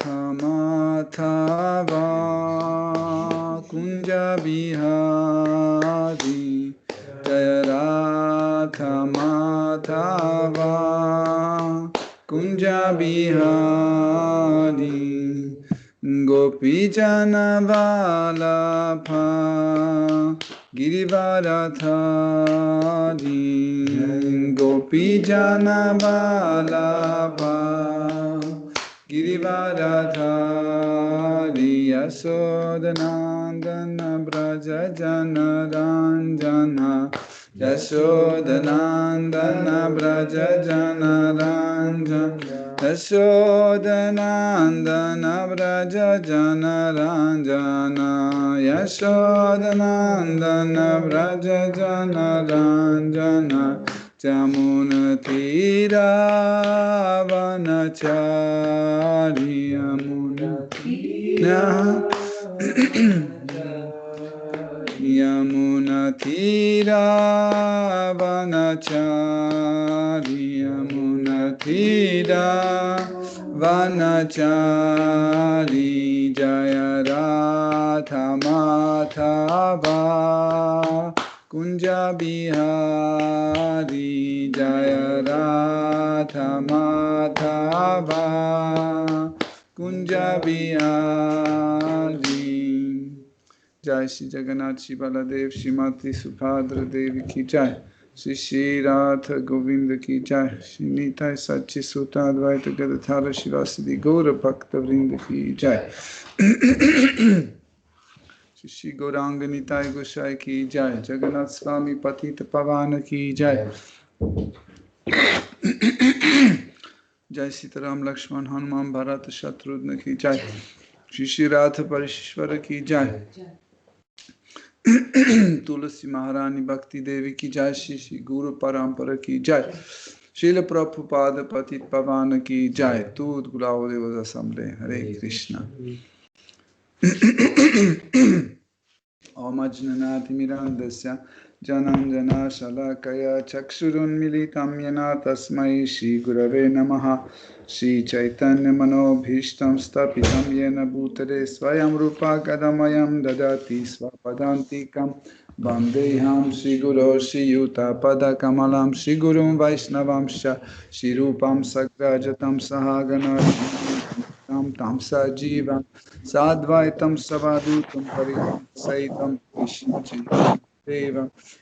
Madhava Kunja Bihari Jaya Radha Madhava Kunja Bihari Gopi Jana Vallabha Girivaradhari Gopi Jana Vallabha Girivaradhari Yasodhanandana Braja Jana Ranjana Yasodhanandana Braja Jana Ranjana Yasodhanandana Braja Jana Ranjana Yasodhanandana Braja Jana Ranjana Jamuna Tira Vanachari Yamuna Tira Yamuna Tira Vanachari Yamuna Tira Vanachari Jaya Radha Madhava Kunja Bihari Jaya Radha Madhava Kunja Bihari Jai Shri Jagannath Shri Baladev Shrimati Subhadra Devi Ki Jai Shri Shri Radha Govinda Ki Jai Shri Nitai Sachi Sutta Advaita Gadadhara Shivasadi Gaura Bhakta Vrinda Ki Jai Shri Shri Gauranga Nitai Gosai Ki Jai Jagannath Swami Patita Pavana Ki Jai Jai Sitaram Lakshman Hanuman Bharata Shatrudhna Ki Jai Shri Shri Radha Parishvara Ki Jai Tulasi Maharani Bhakti Devi Ki Jai Shri Shri Guru Parampara Ki Jai Srila Prabhupada Patit Pavana Ki Jai Tud Gulaudeva Samle Hare Krishna Om Ajnanati Mirandasya Jananjana Shalakaya Chakshurun Militam Yena Tasmai Shri Gurave Namaha Shri Chaitanya Manobhishtam Stapitam Yena Bhutare Swayam Rupa Kadamayam Dadati Swapadantikam Bandeham Shri Guru Shri Yuta Pada Kamalam Shri Gurum Vaishnavamsha Shri Rupam Sagrajatam Sahagana Tam Sajivam Sadvaitam Savadutam Paritam Saitam Krishna Chaitanya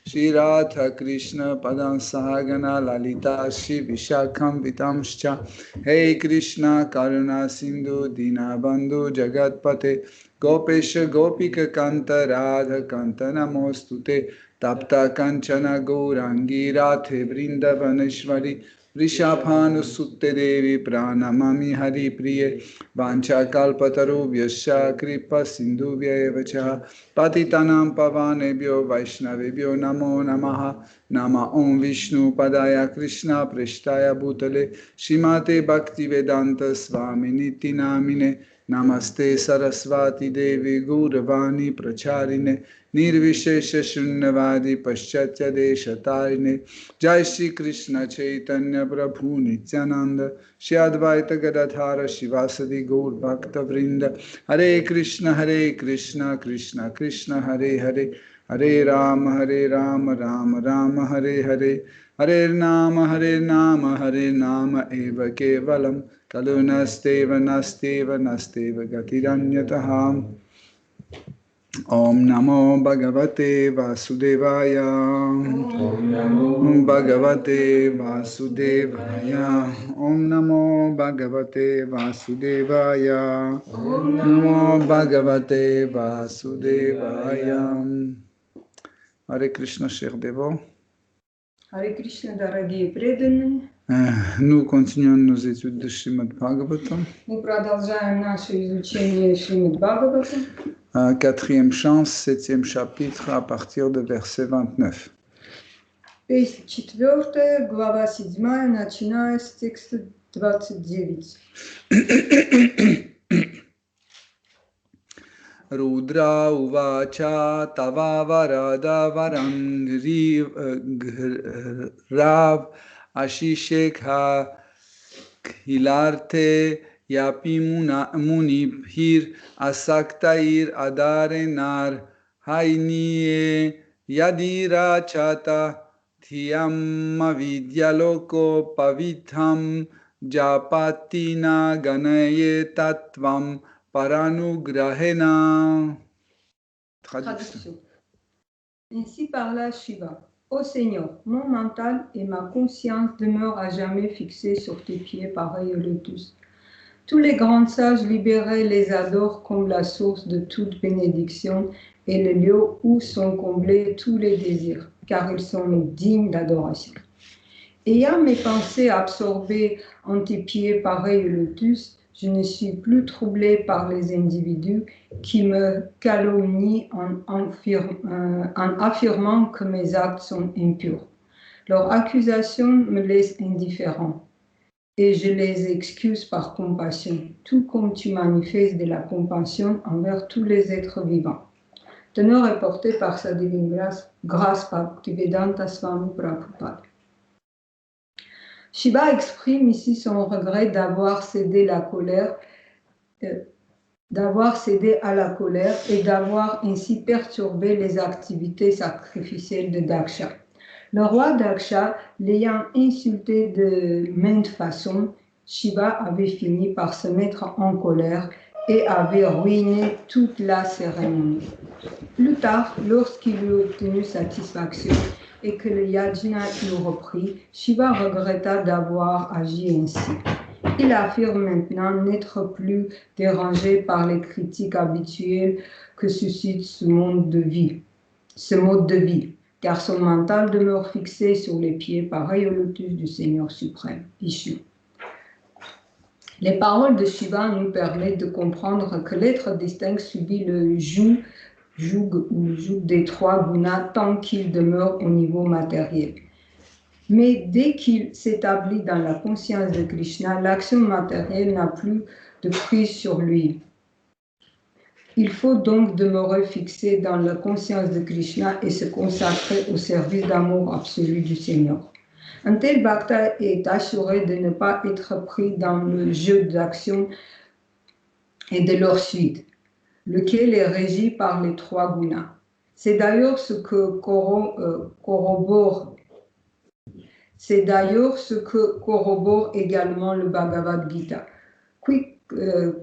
Shri Radha Krishna Padam Sahagana Lalita Shri Vishakham Vitamscha Hey Krishna Karuna Sindhu Dinabandhu Jagatpate Gopesha Gopika Kanta Radha Kanta Namostute Tapta Kanchana Gaurangi Radhe Vrindavaneshwari Vrishabhanu Sutte Devi Pranamami Hari Priye Vancha Kalpataru Vyasya Kripa Sindhu Vyayevacha Patitanam Pavanebhyo Vaishnavebhyo Namo Namaha Nama Om Vishnu Padaya Krishna Prishtaya Bhutale Shrimate Bhakti Vedanta Swami Niti Namine Namaste Saraswati Devi Gauravani Pracharine Nirvishesha Shunyavadi Paschatya Deshatarine Jai Shri Krishna Chaitanya Prabhu Nityananda Shri Advaita Gadadhara Shivasadi Gaur Bhakta Vrinda Hare Krishna Krishna Krishna Hare Hare Hare Rama Rama Rama Hare Hare Hare Nama Hare Nama Eva Kevalam Kalunasteva Nasteva Nasteva Gatiranyataham Om Namo Bhagavate Vasudevaya Om Namo Bhagavate Vasudevaya Om Namo Bhagavate Vasudevaya Om Namo Bhagavate Vasudevaya Hare Krishna, chers dévots. Hare Krishna, дорогие преданные. Nous continuons nos études de Srimad Bhagavatam. Мы продолжаем наше изучение Шримад Бхагаватам. Quatrième chant, 7e chapitre, à partir de verset 29. 4 глава 7, начиная с текста 29. Rudra uvacha tava varada varangri rav ashishekha khilarte yapi munibhir asaktair adarenar hainiye yadira chata Dhiyamma vidyaloko pavitham japatina ganaye tattvam paranugrahena. Traduction. Ainsi parla Shiva. Ô Seigneur, mon mental et ma conscience demeurent à jamais fixés sur tes pieds pareils au lotus. Tous les grands sages libérés les adorent comme la source de toute bénédiction et le lieu où sont comblés tous les désirs, car ils sont dignes d'adoration. Ayant mes pensées absorbées en tes pieds pareils au lotus, je ne suis plus troublée par les individus qui me calomnient en affirmant que mes actes sont impurs. Leur accusation me laisse indifférent et je les excuse par compassion, tout comme tu manifestes de la compassion envers tous les êtres vivants. Teneur est porté par sa divine grâce Bhaktivedanta Swami Prabhupada. Shiva exprime ici son regret d'avoir cédé à la colère et d'avoir ainsi perturbé les activités sacrificielles de Daksha. Le roi Daksha, l'ayant insulté de maintes façons, Shiva avait fini par se mettre en colère et avait ruiné toute la cérémonie. Plus tard, lorsqu'il eut obtenu satisfaction et que le yajna eut repris, Shiva regretta d'avoir agi ainsi. Il affirme maintenant n'être plus dérangé par les critiques habituelles que suscite ce mode de vie, car son mental demeure fixé sur les pieds pareils au lotus du Seigneur suprême, Vishnu. Les paroles de Shiva nous permettent de comprendre que l'être distinct subit le joug des trois gunas tant qu'il demeure au niveau matériel. Mais dès qu'il s'établit dans la conscience de Krishna, l'action matérielle n'a plus de prise sur lui. Il faut donc demeurer fixé dans la conscience de Krishna et se consacrer au service d'amour absolu du Seigneur. Un tel bhakta est assuré de ne pas être pris dans le jeu d'action et de leur suite, lequel est régi par les trois gunas. C'est d'ailleurs ce que corrobore également le Bhagavad Gita.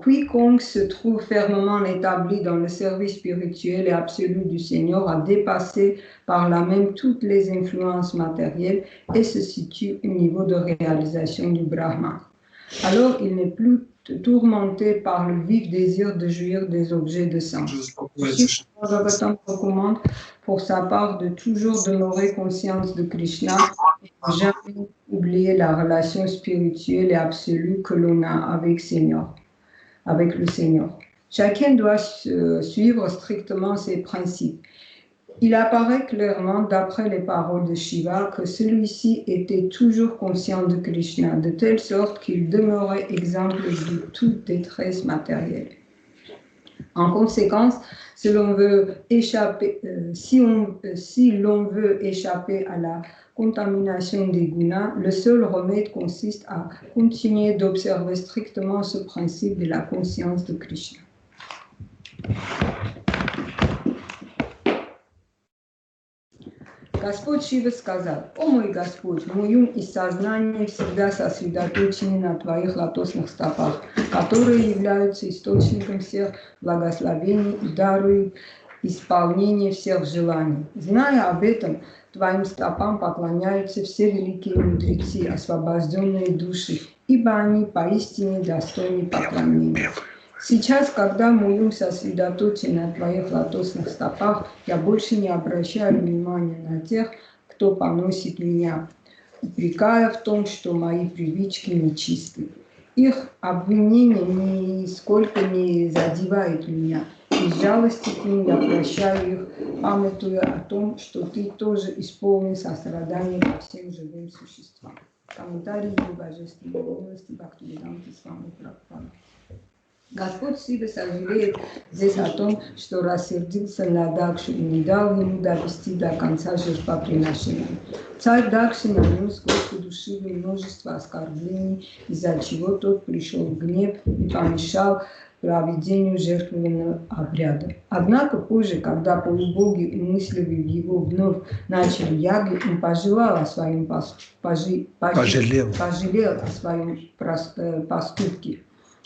Quiconque se trouve fermement établi dans le service spirituel et absolu du Seigneur a dépassé par là même toutes les influences matérielles et se situe au niveau de réalisation du Brahman. Alors il n'est plus tourmenté par le vif désir de jouir des objets de sens. Bhagavatam recommande pour sa part de toujours demeurer conscience de Krishna et de jamais oublier la relation spirituelle et absolue que l'on a avec le Seigneur. Chacun doit suivre strictement ses principes. Il apparaît clairement, d'après les paroles de Shiva, que celui-ci était toujours conscient de Krishna, de telle sorte qu'il demeurait exempt de toute détresse matérielle. En conséquence, si l'on veut échapper à la contamination des gunas, le seul remède consiste à continuer d'observer strictement ce principe de la conscience de Krishna. Господь Шива сказал: «О мой Господь, мой ум и сознание всегда сосредоточены на Твоих лотосных стопах, которые являются источником всех благословений и даруют исполнение всех желаний. Зная об этом, Твоим стопам поклоняются все великие мудрецы, освобожденные души, ибо они поистине достойны поклонения. Сейчас, когда мой ум сосредоточен на Твоих лотосных стопах, я больше не обращаю внимания на тех, кто поносит меня, упрекая в том, что мои привычки нечисты. Их обвинения нисколько не задевают меня. Из жалости к ним я прощаю их, памятуя о том, что Ты тоже исполнен сострадания ко всем живым существам». Комментарий Его Божественной милости Бхактивиданта Свами Прабхупада. Господь Шива сожалеет здесь о том, что рассердился на Дакшу и не дал ему довести до конца жертвоприношения. Царь Дакши нанес Господу Шиве множество оскорблений, из-за чего тот пришел в гнев и помешал проведению жертвенного обряда. Однако позже, когда полубоги, умысливые его, вновь начали яги, он пожалел о своем поступке.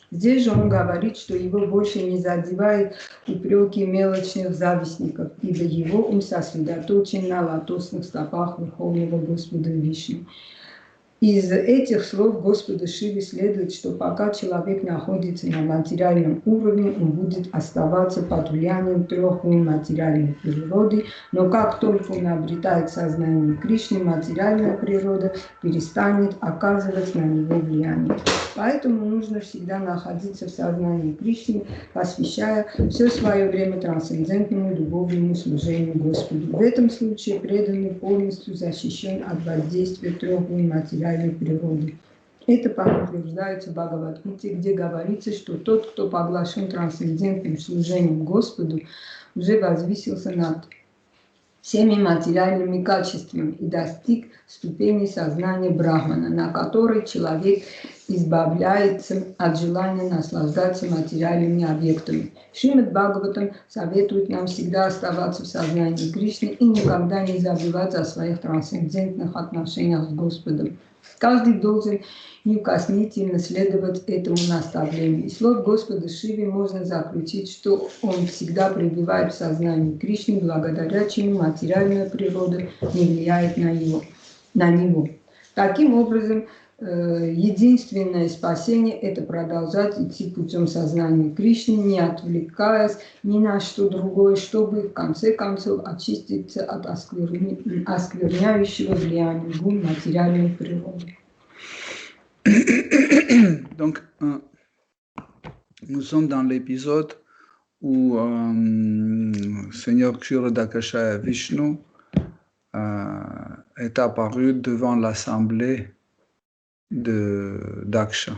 Здесь же он говорит, что его больше не задевает упреки мелочных завистников, ибо его ум сосредоточен на лотосных стопах Верховного Господа Вишну. Из этих слов Господа Шивы следует, что пока человек находится на материальном уровне, он будет оставаться под влиянием трех материальной природы, но как только он обретает сознание Кришны, материальная природа перестанет оказывать на него влияние. Поэтому нужно всегда находиться в сознании Кришны, посвящая все свое время трансцендентному любовному служению Господу. В этом случае преданный полностью защищен от воздействия трех материальных природы. Это подтверждается в Бхагавад-гите, где говорится, что тот, кто поглощен трансцендентным служением Господу, уже возвысился над всеми материальными качествами и достиг ступени сознания Брахмана, на которой человек избавляется от желания наслаждаться материальными объектами. Шримад Бхагаватам советует нам всегда оставаться в сознании Кришны и никогда не забывать о своих трансцендентных отношениях с Господом. Каждый должен неукоснительно следовать этому наставлению. Из слов Господа Шивы можно заключить, что он всегда пребывает в сознании Кришны, благодаря чему материальная природа не влияет на него. Таким образом, единственное спасение – это продолжать идти путем сознания Кришны, не отвлекаясь ни на что другое, чтобы в конце концов очиститься от оскверняющего влияния гун материальной природы. Donc, nous sommes dans l'épisode où Seigneur Kshirodakasha Vishnu est apparu devant l'assemblée de Daksha.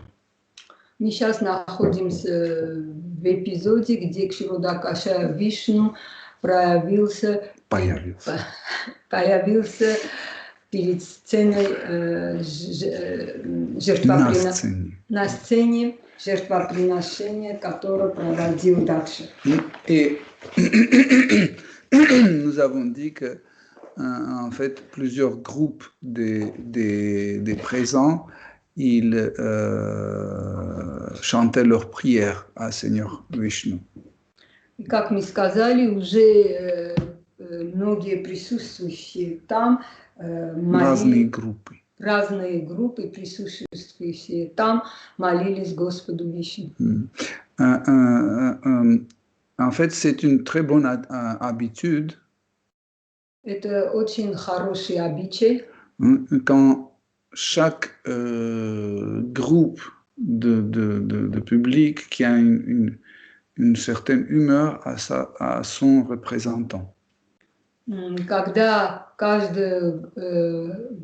Мы сейчас находимся в эпизоде, где Кширодакаша Вишну появился перед сценой на сцене жертвоприношения, которое проводил Дакша. Et nous avons dit que en fait plusieurs groupes des présents ils chantaient leurs prières à Seigneur Vishnu. И как мы сказали, уже многие присутствующие там разные группы присутствующие там молились Господу Вишну. En fait, c'est une très bonne habitude. Это очень хороший обычай. Quand chaque groupe de public qui a une certaine humeur a son représentant. Когда каждая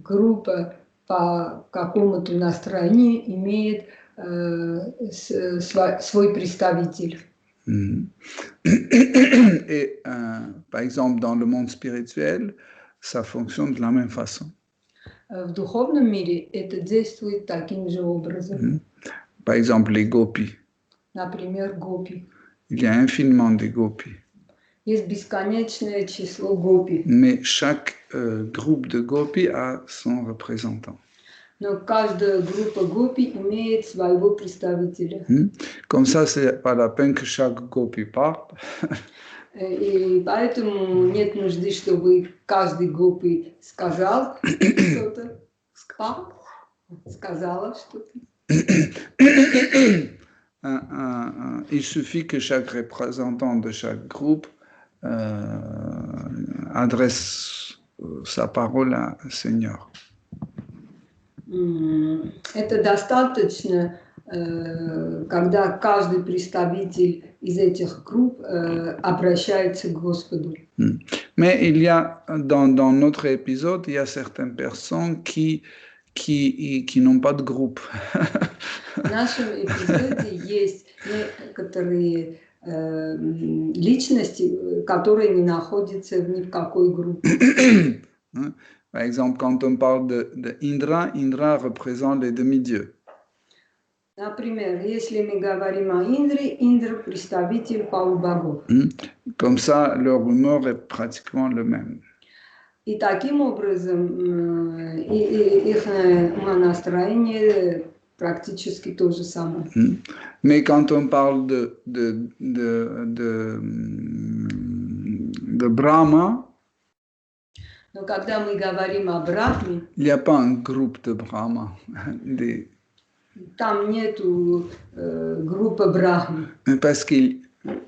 группа по какому-то настроению имеет свой представитель. Et par exemple, dans le monde spirituel, ça fonctionne de la même façon. В духовном мире это действует таким же образом. Par exemple, les gopis. Например, гопи. Il y a infiniment de gopis. Есть бесконечное число гопи. Mais chaque groupe de gopis a son représentant. Но каждая группа гопи имеет своего представителя. Comme ça, c'est pas la peine que chaque gopi parle. И поэтому нет нужды, чтобы каждый гопи сказал что-то. Сказала что-то. Il suffit que chaque représentant de chaque groupe adresse sa parole à Seigneur. Это достаточно, когда каждый представитель из этих групп обращается к Господу. Mais il y a, dans notre épisode, il y a certaines personnes qui n'ont pas de groupe. В нашем эпизоде есть некоторые личности, которые не находятся ни в какой группе. Par exemple, quand on parle de Indra, Indra représente les demi-dieux. Например, если мы говорим о Индре, Индра – представитель полубогов. Comme ça, leur humeur est pratiquement le même. И таким образом их настроение практически то же самое. Mais quand on parle de Brahma, Но когда мы говорим о Брахме, il n'y a pas un groupe de Brahma. там нету группы Брахмы. Parce que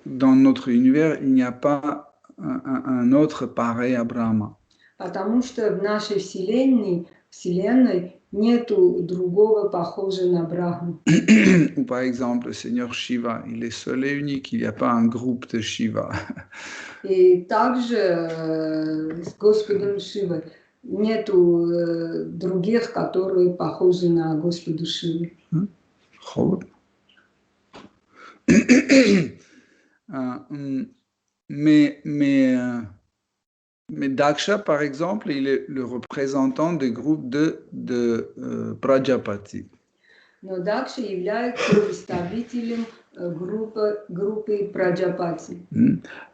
dans notre univers, il n'y a pas un autre pareil à Brahma. Потому что в нашей Вселенной нету другого похожего на Брахму. Ou par exemple, le Seigneur Shiva, il est seul et unique, il n'y a pas un groupe de Shiva. И также с Господом Шивой нету других, которые похожи на Господа Шивы. Mais Daksha, par exemple, il est le représentant du groupe de Prajapati. Но Дакша является представителем группы Праджапати.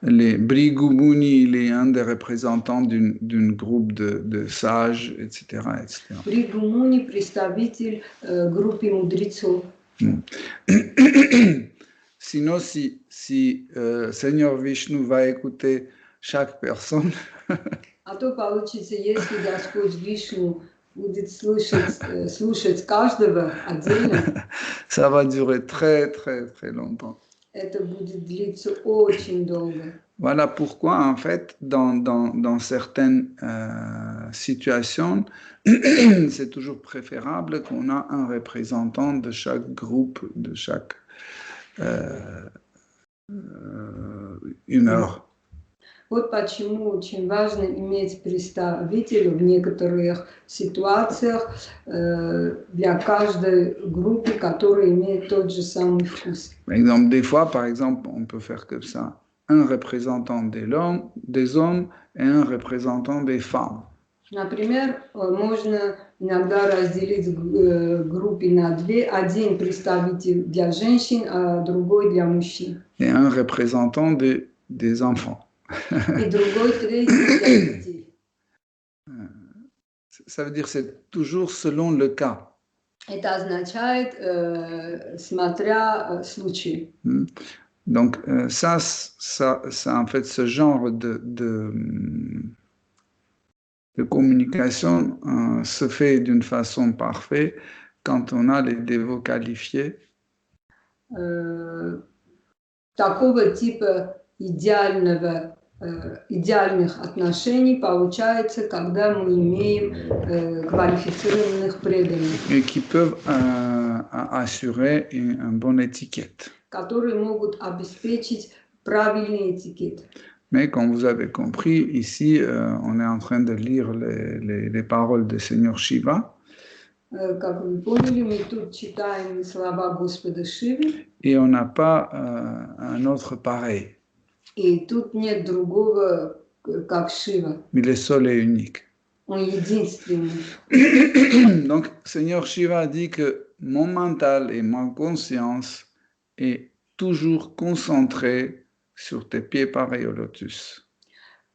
Les Bhrigu Muni, il est un des représentants d'un groupe de sages, etc. Bhrigu Muni представитель группы мудрецов. Sinon, si Seigneur Vishnu va écouter chaque personne, А то получится, если Господь Вишну будет слушать каждого отдельно, ça va durer très, très, très longtemps. Это будет длиться очень долго. Voilà pourquoi, en fait, dans certaines situations, c'est toujours préférable qu'on a un représentant de chaque groupe, de chaque humeur. Вот почему очень важно иметь представителя в некоторых ситуациях для каждой группы, которая имеет тот же самый вкус. Par exemple, des fois, on peut faire comme ça. Un représentant des hommes et un représentant des femmes. Например, можно иногда разделить группы на две. Один представитель для женщин, а другой для мужчин. Et un représentant des enfants. И другой, третий для детей. Ça veut dire que c'est toujours selon le cas. Это означает, смотря случай. Donc, ça, en fait, ce genre de communication se fait d'une façon parfaite quand on a les dévots qualifiés. Такого типа идеальных отношений получается, когда мы имеем квалифицированных преданных. Et qui peuvent assurer une bonne étiquette. Которые могут обеспечить правильный этикет. Mais comme vous avez compris, ici, on est en train de lire les paroles du Seigneur Shiva. Как вы поняли, мы тут читаем слова Господа Шивы. Et on n'a pas un autre pareil. И тут нет другого, как Шива. Il est seul et unique. Он единственный. Donc, Seigneur Shiva dit que mon mental et ma conscience est toujours concentré sur tes pieds pareils au lotus.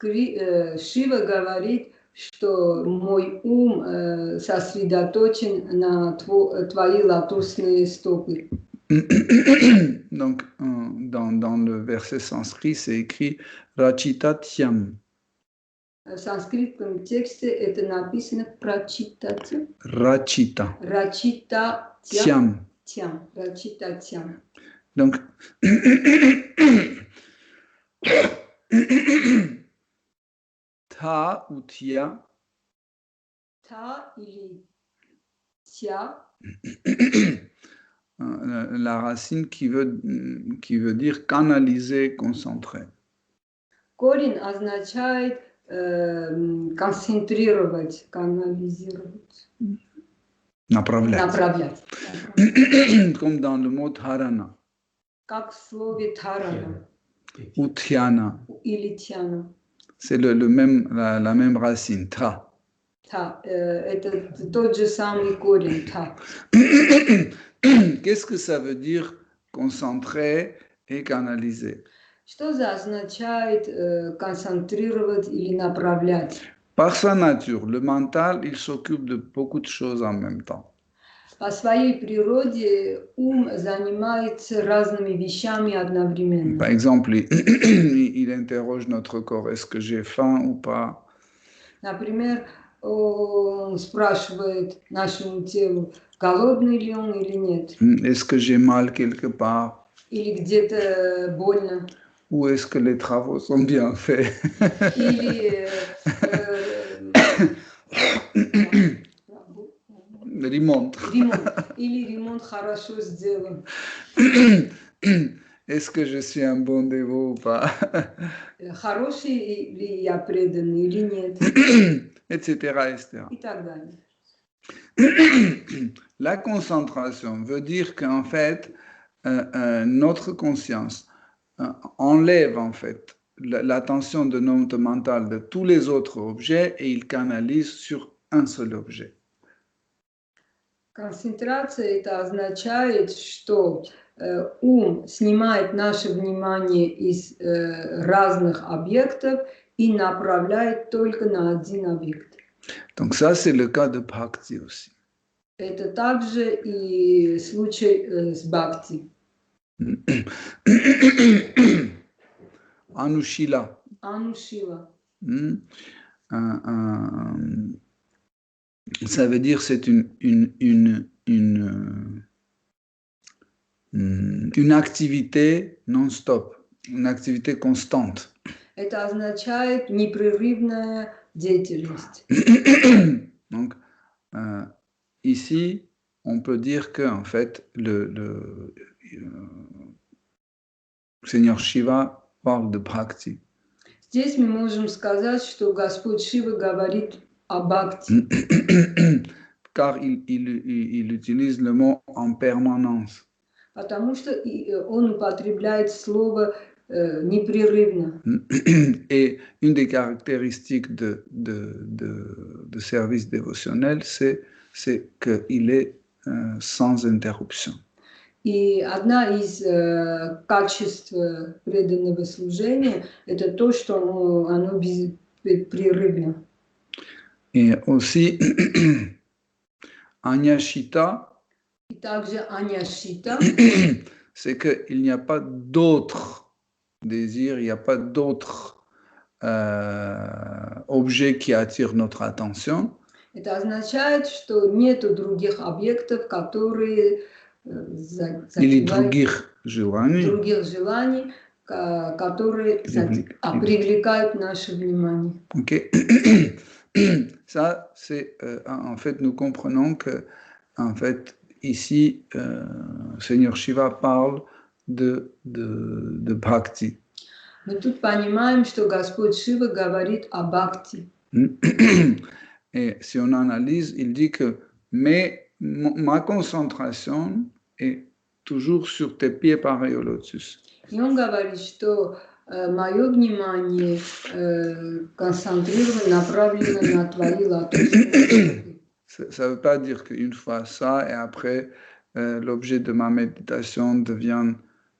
Шива говорит, что мой ум сосредоточен на твои лотосные стопы. Donc, dans le verset sanskrit, c'est écrit Rachita Tyam. В санскритском тексте это написано прочитать. Rachita. Rachita Tyam. Тям. Rachita Тям. Donc, ta ou tia. Ta или тя. La racine qui veut dire canaliser, concentrer. Корень означает концентрировать, канализировать. Направлять. Comme dans le mot dharana. Как в слове дхарана. Ou dhyana. Или тяна. C'est la même racine, tra. Та, это тот же самый корень, та. Qu'est-ce que ça veut dire concentrer et canaliser? Что означает концентрировать или направлять? Par sa nature, le mental, il s'occupe de beaucoup de choses en même temps. По своей природе ум занимается разными вещами одновременно. Par exemple, il interroge notre corps, est-ce que j'ai faim ou pas? Например, он спрашивает нашему телу, голодный ли он или нет. Est-ce que j'ai mal quelque part? Или где-то больно. Ou est-ce que les travaux sont bien faits? Или Ремонт. Или ремонт хорошо сделан. Est-ce que je suis un bon dévot ou pas? Хороший ли я преданный или нет. Etc., etc. И так далее. La concentration veut dire qu'en fait, notre conscience enlève en fait l'attention de notre mental de tous les autres objets et il canalise sur un seul objet. Концентрация это означает, что ум снимает наше внимание из разных объектов и направляет только на один объект. Donc ça, c'est le cas de Bhakti aussi. Это также и случай с Бхакти. Anushila. Анушила. Ça veut dire c'est une activité non-stop, une activité constante. Это означает непрерывная деятельность. Donc, ici, on peut dire que en fait, le Seigneur Shiva parle de Bhakti. Здесь мы можем сказать, что Господь Шива говорит о Бхакти. Car il utilise le mot en permanence. Потому что он употребляет слово непрерывно. Et une des caractéristiques de service dévotionnel, c'est qu'il est sans interruption. И одна из качеств преданного служения – это то, что оно беспрерывно. Et aussi, Anyashita, И также аняшита, c'est qu'il n'y a pas d'autres désirs, il n'y a pas d'autres objets qui attirent notre attention. это означает, что нет других объектов, которые Или других желаний, которые привлекают наше внимание. Okay. Ça, c'est en fait, nous comprenons que en fait, ici, Seigneur Shiva parle de Bhakti. Мы тут понимаем, что Господь Шива говорит о Бхакти. Et si on analyse, il dit que ma concentration est toujours sur tes pieds pareils au lotus. И он говорит, что мое внимание концентрировано, направлено на твои лотосные стопы. Ça ne veut pas dire qu'une fois ça, et après, l'objet de ma méditation devient,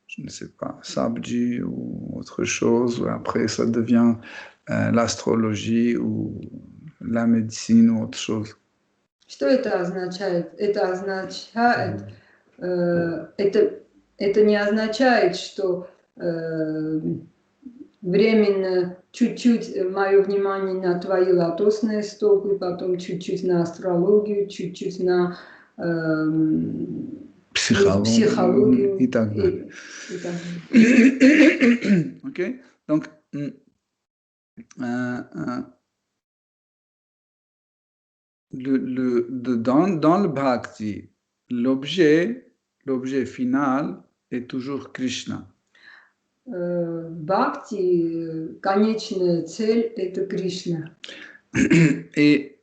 je ne sais pas, sabji ou autre chose, ou après ça devient l'astrologie ou la médecine ou autre chose. Что это означает? Это означает, это не означает, что временно чуть-чуть мое внимание на твои лотосные стопы, потом чуть-чуть на астрологию, чуть-чуть на психологию и так далее. Ok? Donc, dans le bhakti, l'objet final est toujours Krishna. Бхакти, конечная цель – это Кришна. Et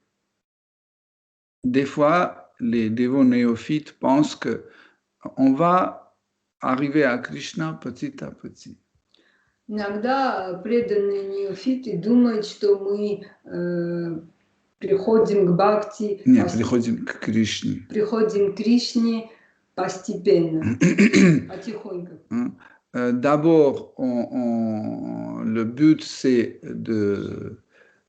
des fois, les dévots néophytes pensent qu'on va arriver à Krishna petit à petit. Иногда преданные неофиты думают, что мы приходим к Бхакти, Нет, приходим к Кришне. приходим к Кришне постепенно, потихоньку. D'abord, le but, c'est de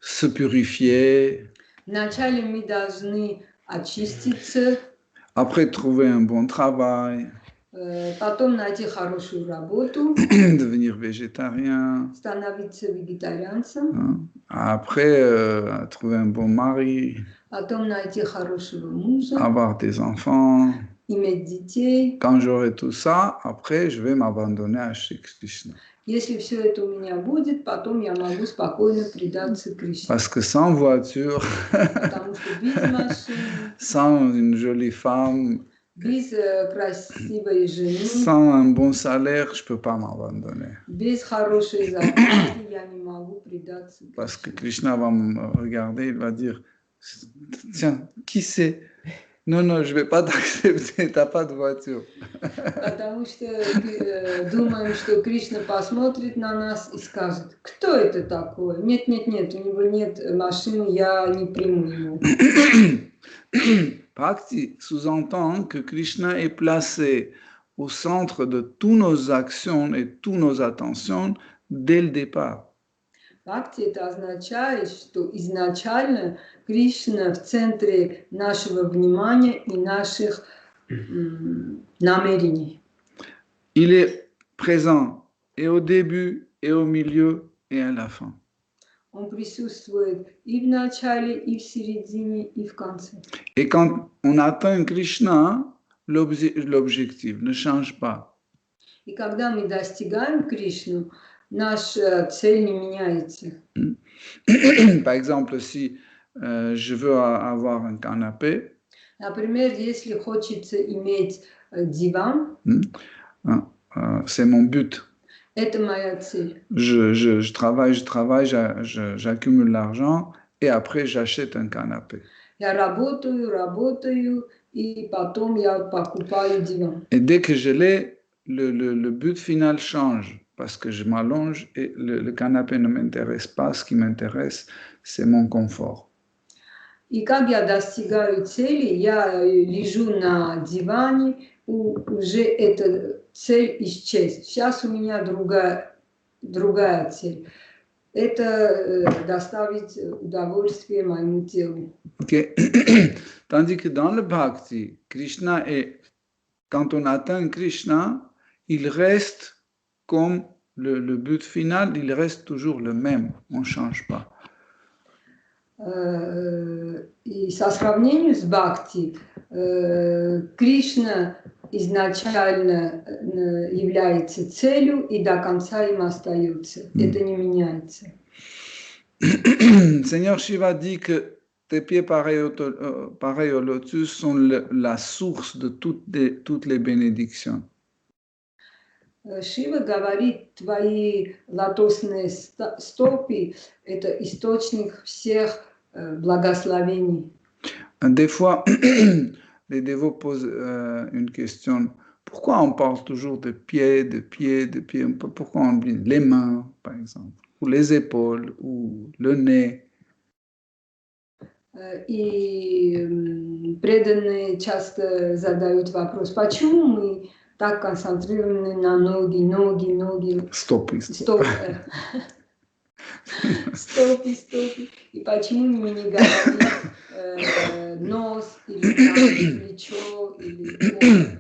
se purifier. Вначале мы должны очиститься, Après, trouver un bon travail. потом найти хорошую работу, Devenir végétarien. становиться вегетарианцем, Après, trouver un bon mari. потом найти хорошего мужа, Avoir des enfants. иметь детей. Quand j'aurai tout ça, après, je vais m'abandonner à Shri Krishna. Если все это у меня будет, потом я могу спокойно предаться Кришне. Parce que sans voiture, Потому что без машины, sans une jolie femme, без красивой жены, sans un bon salaire, je ne peux pas m'abandonner. без хорошей зарплаты я не могу предаться Parce que Кришне. Krishna va me regarder, il va dire, tiens, qui c'est? Non, non, je ne vais pas t'accepter, tu n'as pas de voiture. Потому что думаем, что Кришна посмотрит на нас и скажет, кто это такой? Нет, нет, нет, у него нет машины, я не приму его. Bhakti sous-entend que Krishna est placé au centre de toutes nos actions et toutes nos attentions dès le départ. Бхакти это означает, что изначально Кришна в центре нашего внимания и наших намерений. Il est présent et au début, et au milieu, et à la fin. Он присутствует и в начале, и в середине, и в конце. Et quand on atteint Krishna, l'objectif ne change pas. И когда мы достигаем Кришну, наша цель не меняется. Par exemple, si je veux avoir un canapé, Например, если хочется иметь диван, c'est mon but. это моя цель. Je travaille, j'accumule l'argent et après j'achète un canapé. Я работаю, и потом я покупаю диван. Et dès que je l'ai, le but final change parce que je m'allonge et le canapé ne m'intéresse pas. Ce qui m'intéresse, c'est mon confort. И как я достигаю цели, я лежу на диване, уже эта цель исчезла. Сейчас у меня другая цель. Это доставить удовольствие моему телу. Okay. Tandis que dans le bhakti, Krishna est, quand on atteint Krishna, il reste comme le but final, il reste toujours le même, on ne change pas. И со сравнением с Бхакти, Кришна изначально является целью и до конца им остается. Это не меняется. Seigneur Shiva dit que tes pieds pareils au lotus sont la source de toutes les bénédictions. Шива говорит, твои лотосные стопы – это источник всех благословений. Des fois, les dévots posent une question. Pourquoi on parle toujours de pieds? Pourquoi on dit les mains, par exemple, ou les épaules, ou le nez? И преданные часто задают вопрос, почему мы так концентрированы на ноги. Стопы. Стопы. И почему мы не говорим нос, или плечо, или...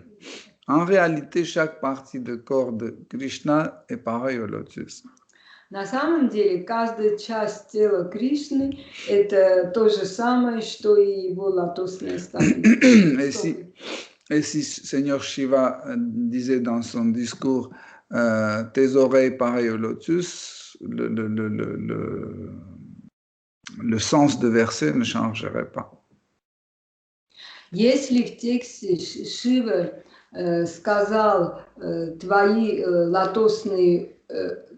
En réalité, chaque partie de corps de Krishna est pareil au lotus. На самом деле, каждая часть тела Кришны – это то же самое, что и его лотосные стопы. Et si Seigneur Shiva disait dans son discours tes oreilles pareilles au lotus, le sens de verset ne changerait pas. Если в тексте Шива сказал твои лотосные,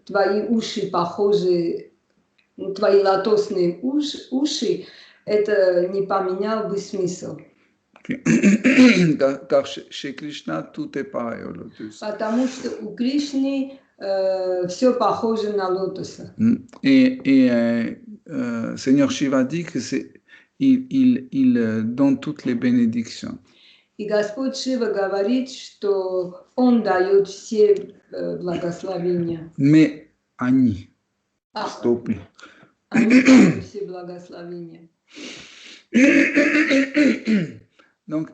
твои уши похожи, твои лотосные уши, это не поменял бы смысл. Car chez Krishna, tout est pareil au lotus. Потому что у Кришны все похоже на лотоса. Et Seigneur Shiva dit que il donne toutes les bénédictions. И Господь Шива говорит, что Он дает все благословения. Mais Annie, s'il te plaît. Они дают все благословения. Donc,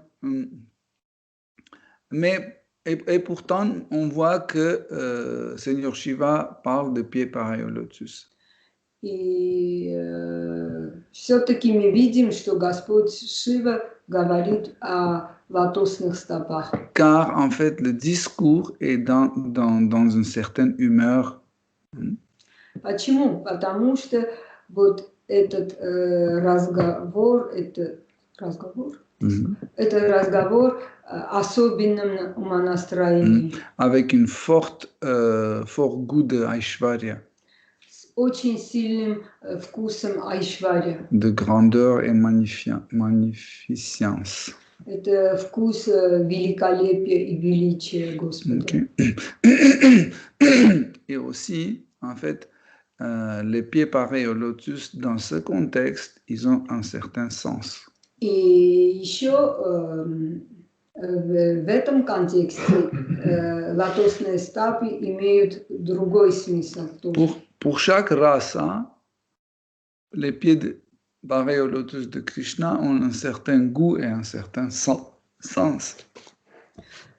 mais et pourtant, on voit que Seigneur Shiva parle de pieds pareils au lotus. И все-таки мы видим, что Господь Шива говорит о лотосных стопах. Car en fait, le discours est dans une certaine humeur. Почему? Потому что вот этот разговор, это разговор особенном умонастроении. Avec une fort goût de Aishwarya. С очень сильным вкусом Айшварья. De grandeur et magnificence. Это вкус великолепия и величия Господа. Okay. Et aussi, en fait, les pieds pareils au lotus, dans ce contexte, ils ont un certain sens. И еще в этом контексте лотосные стопы имеют другой смысл. Pour chaque rasa, les pieds pareils au lotus de Krishna ont un certain goût et un certain sens.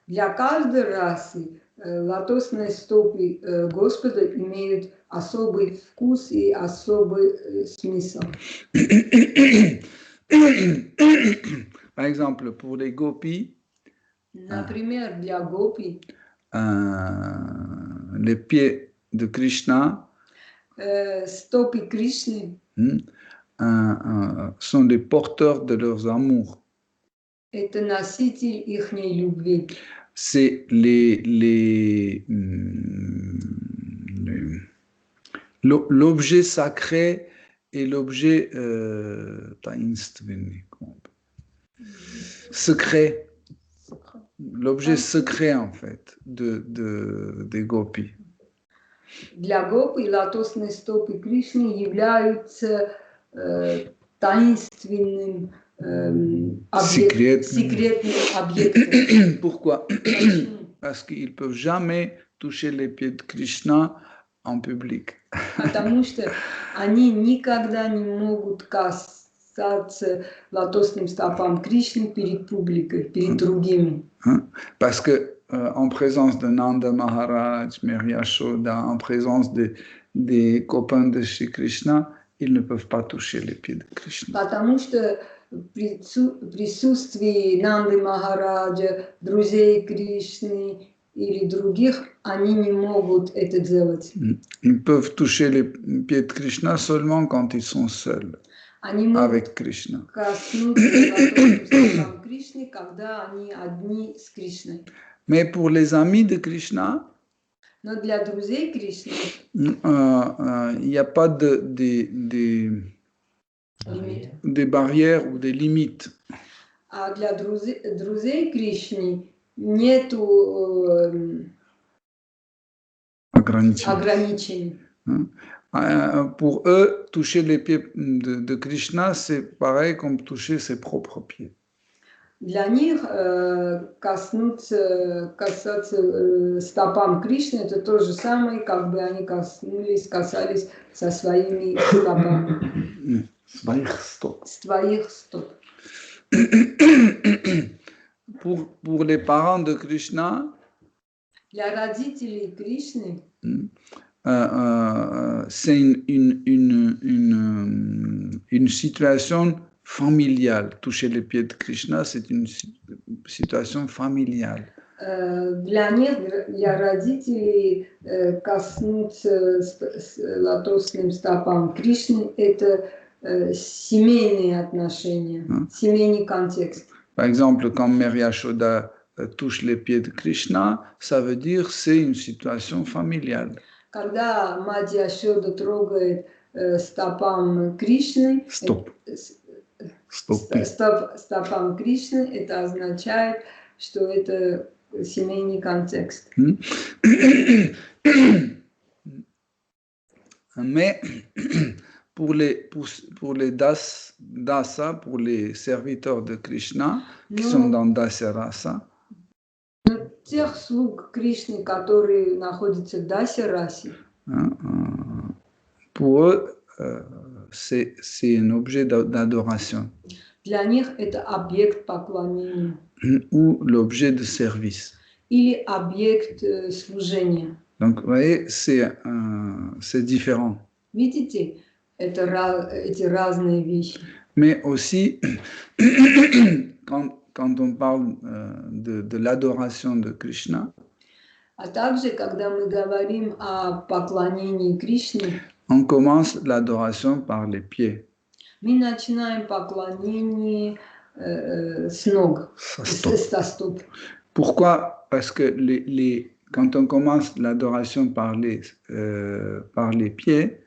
Для каждой расы лотосные стопы Господа имеют особый вкус и особый смысл. Par exemple, pour les gopis, например, для гопи, les pieds de Krishna стопы Кришны sont les porteurs de leurs amours. Это носитель ихней любви. C'est l'objet sacré et l'objet secret, l'objet secret en fait des gopis. Для гопи лотосные стопы Кришны являются таинственным секретным объектом. Pourquoi? Parce qu'ils ne peuvent jamais toucher les pieds de Krishna en public. Потому что они никогда не могут касаться лотосным стопам Кришны перед публикой, перед другими. Parce que en présence de Nanda Maharaj, Mary Yashoda, en présence des copains de Shri Krishna, ils ne peuvent pas toucher les pieds de Krishna. Потому что в присутствии Нанды Махараджа, друзей Кришны или других, они не могут это делать. Ils peuvent toucher les pieds de Krishna seulement quand ils sont seuls avec Krishna. Кришны, когда они одни с Кришной. Mais pour les amis de Krishna, но для друзей Кришны il n'y a pas des barrières ou des limites. А для друзей Кришны нету ограничений. Pour eux, toucher les pieds de Krishna, c'est pareil comme toucher ses propres pieds. Для них касаться стопам Кришны, это то же самое, как бы они касались со своими стопами. Своих стоп. Своих стоп. Pour les parents de Krishna, для родителей Кришны, c'est une situation familiale. Toucher les pieds de Krishna, c'est une situation familiale. Для них, для родителей, коснуться лотосным стопам Кришны, это семейные отношения, семейный контекст. Par exemple, quand Mary Yashoda touche les pieds de Krishna, ça veut dire c'est une situation familiale. Когда мать Яшода трогает стопам Кришны, стопам Кришны, это означает, что это семейный контекст. Mais pour les dasa, pour les serviteurs de Krishna, qui sont dans Dasya Rasa, тех слуг Кришны, которые находятся в Дасе-расе, pour eux, c'est un objet d'adoration для них это объект поклонения ou l'objet de service. или объект служения. Donc, vous voyez, c'est différent. Видите, эти разные вещи. Mais aussi, quand on parle de l'adoration de Krishna, А также, когда мы говорим о поклонении Кришне, on commence l'adoration par les pieds. мы начинаем поклонение с ног, со стоп. Pourquoi? Parce que quand on commence l'adoration par les pieds,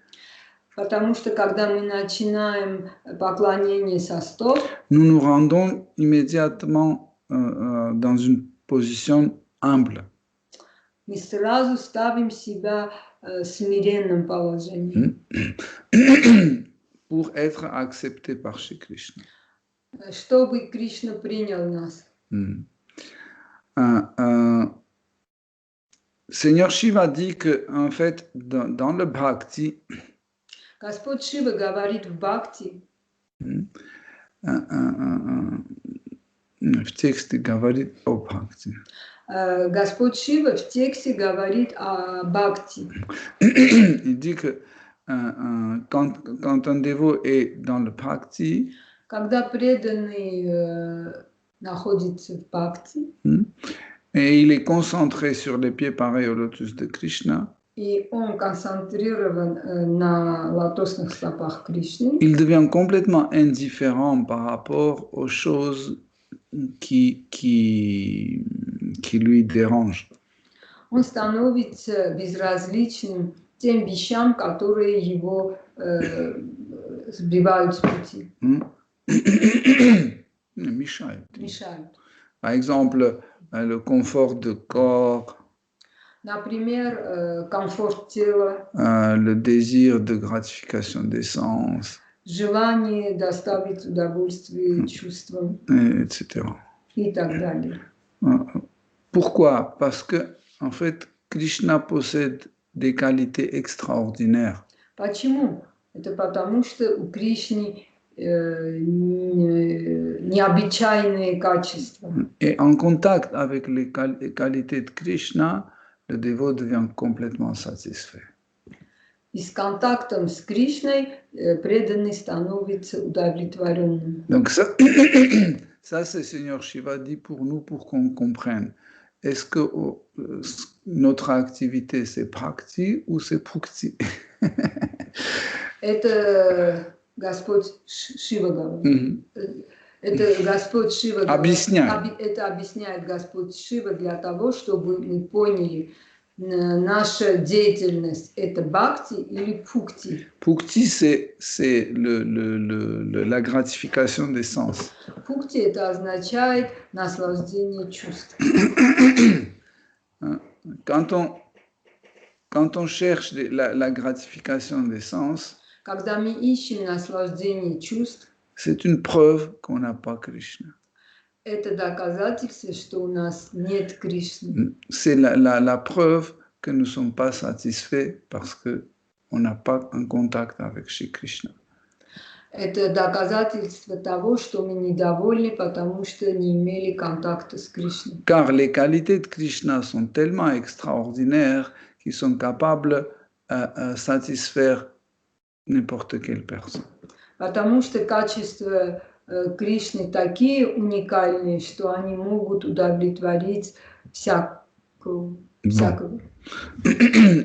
Потому что, когда мы начинаем поклонение со стоп, nous nous rendons immédiatement dans une position humble. Мы сразу ставим себя в смиренном положении. Pour être accepté par Shri Krishna. Чтобы Кришна принял нас. Seigneur Shiva dit que, en fait, dans le bhakti, Господь Шива говорит в бхакти, в тексте говорит о бхакти. Господь Шива в тексте говорит о бхакти. Il dit que quand un dévot est dans le bhakti, когда преданный находится в бхакти, et il est concentré sur les pieds pareils au lotus de Krishna, и он концентрирован на лотосных стопах Кришны, il devient complètement indifférent par rapport aux choses qui lui dérangent. Он становится безразличным тем вещам, которые его сбивают с пути. Мешают. Par exemple, le confort de corps, Например, комфорт тела, le désir de gratification des sens, желание доставить удовольствие чувствам, etc. и так далее. Pourquoi? Parce que, en fait, Krishna possède des qualités extraordinaires. Почему? Это потому, что у Кришны необычайные качества. Et en contact avec les qualités de Krishna, le dévot devient complètement satisfait. И с контактом с Кришной преданный становится удовлетворенным. Donc ça, c'est Seigneur Shiva dit pour nous, pour qu'on comprenne. Est-ce que notre activité, c'est bhakti ou c'est bhukti? Это Господь Шива говорит. Это Господь Шива объясняет. Это объясняет Господь Шива для того, чтобы мы поняли, наша деятельность это бхакти или пхукти. Bhukti, c'est la gratification des sens. Пхукти это означает наслаждение чувств. Quand on cherche la gratification des sens, когда мы ищем наслаждение чувств, c'est une preuve qu'on n'a pas Krishna. Это доказательство, что у нас нет Кришны. C'est la preuve que nous ne sommes pas satisfaits parce qu'on n'a pas un contact avec Shri Krishna. Это доказательство того, что мы недовольны, потому что не имели контакта с Кришной. Car les qualités de Krishna sont tellement extraordinaires qu'ils sont capables de satisfaire n'importe quelle personne. Потому что качества Кришны такие уникальные, что они могут удовлетворить всякого.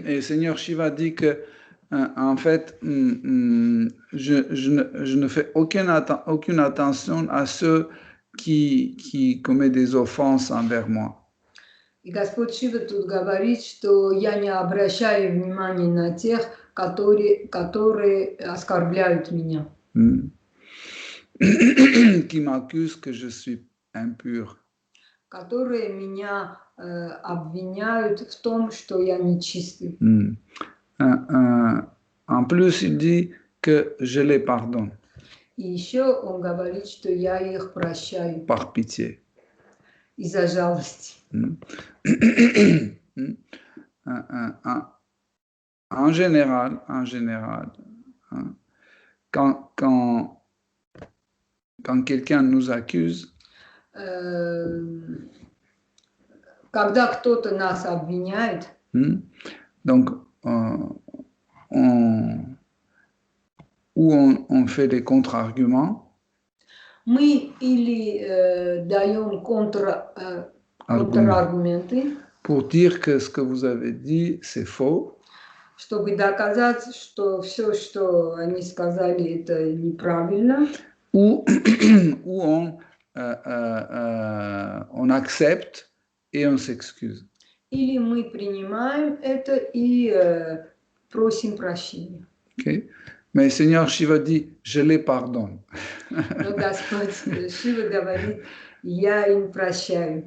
Et Seigneur Shiva dit que, en fait, je ne fais aucune attention à ceux qui commettent des offenses envers moi. И Господь Шива тут говорит, что я не обращаю внимания на тех, которые оскорбляют меня. Qui m'accusent que je suis impur. Которые меня обвиняют в том, что я нечистый. En plus, il dit que je les pardonne И еще он говорит, что я их прощаю par pitié. из-за жалости. En général, hein, quand quelqu'un nous accuse, Когда кто-то нас обвиняет, donc on fait des contre-arguments, мы или даем контраргументы, pour dire que ce que vous avez dit, c'est faux, чтобы доказать, что все, что они сказали, это неправильно, ou on accepte et on s'excuse. или мы принимаем это и просим прощения. Okay? Mais Seigneur Shiva dit, je les pardonne. Но Господь Шива говорит, я им прощаю.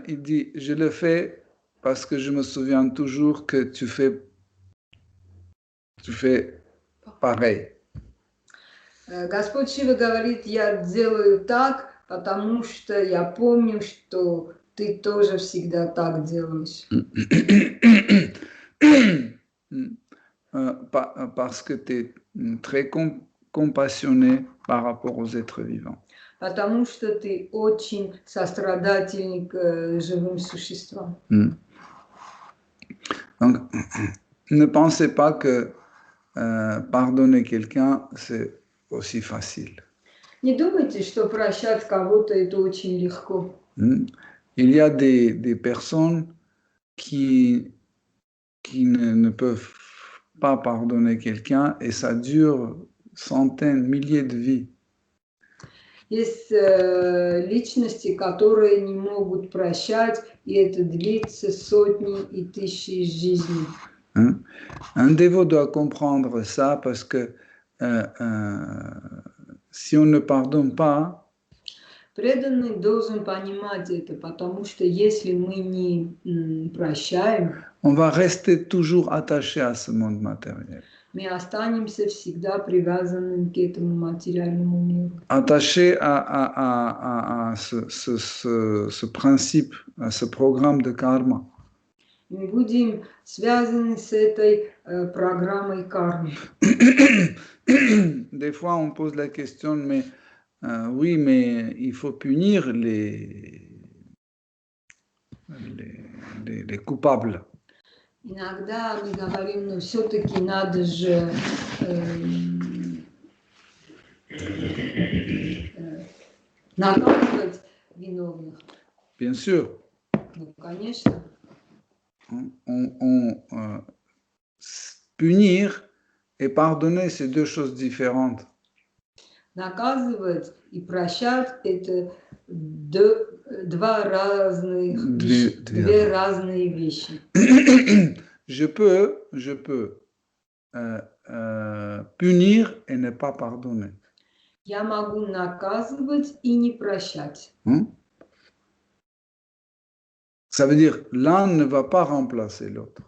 Il dit, je le fais parce que je me souviens toujours que tu fais pareil. Господь Шива говорит, я делаю так, потому что я помню, что ты тоже всегда так делаешь. Parce que tu es très compassionné par rapport aux êtres vivants. Потому что ты очень сострадательный к живым существам. Donc, ne pensez pas que pardonner quelqu'un, c'est aussi facile. Не думайте, что прощать кого-то это очень легко. Il y a des personnes qui ne peuvent pas pardonner quelqu'un et ça dure centaines, milliers de vies. Есть личности, которые не могут прощать, и это длится сотни и тысячи жизней. Un dévot doit comprendre ça parce que si on ne pardonne pas, Преданный должен понимать это, потому что если мы не прощаем, on va rester toujours attaché à ce monde matériel. Мы останемся всегда привязанными к этому материальному миру. Attaché à ce principe, à ce programme de karma. Мы будем связаны с этой программой кармы. Des fois, on pose la question, mais oui, mais il faut punir les coupables. Иногда мы говорим, но все-таки надо же наказывать виновных. Bien sûr. Ну, конечно. Punir et pardonner, c'est deux choses différentes. Наказывать и прощать – это две разные вещи. Je peux punir et ne pas pardonner. Я могу наказывать и не прощать. Ça veut dire l'un ne va pas remplacer l'autre.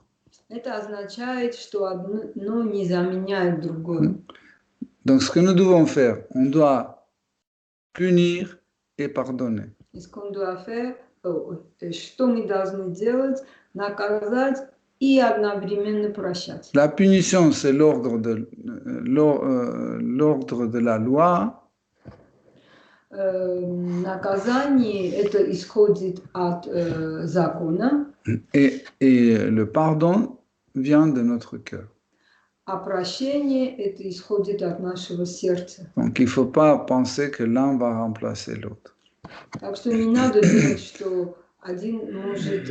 Это означает, что одно не заменяет другое. Donc ce que nous devons faire, on doit punir et pardonner. И что мы должны делать? Наказать и одновременно прощать. La punition, c'est l'ordre de la loi. Наказание это исходит от закона. Et le pardon vient de notre cœur. А прощение это исходит от нашего сердца. Donc il ne faut pas penser que l'un va remplacer l'autre. Так что не надо думать, что один может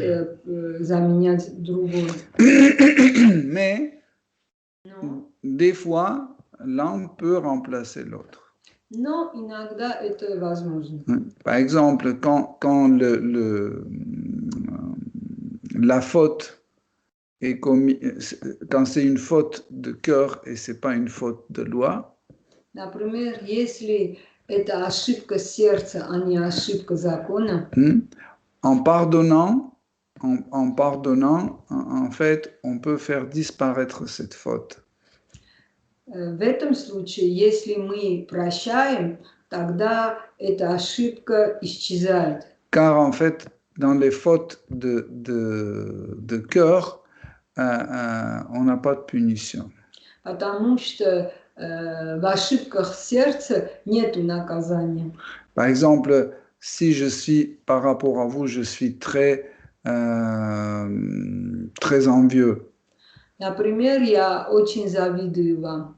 заменять другого. Mais des fois, l'un peut remplacer l'autre. Но иногда это возможно. Par exemple, quand la faute est commise, quand c'est une faute de cœur et c'est pas une faute de loi. Например, если это ошибка сердца, а не ошибка закона. En pardonnant, en pardonnant, en fait, on peut faire disparaître cette faute. В этом случае, если мы прощаем, тогда эта ошибка исчезает. Car en fait, dans les fautes de cœur, on n'a pas de punition. Потому что в ошибках сердца нету наказания. Par exemple, si je suis, par rapport à vous, je suis très envieux. Например, я очень завидую вам.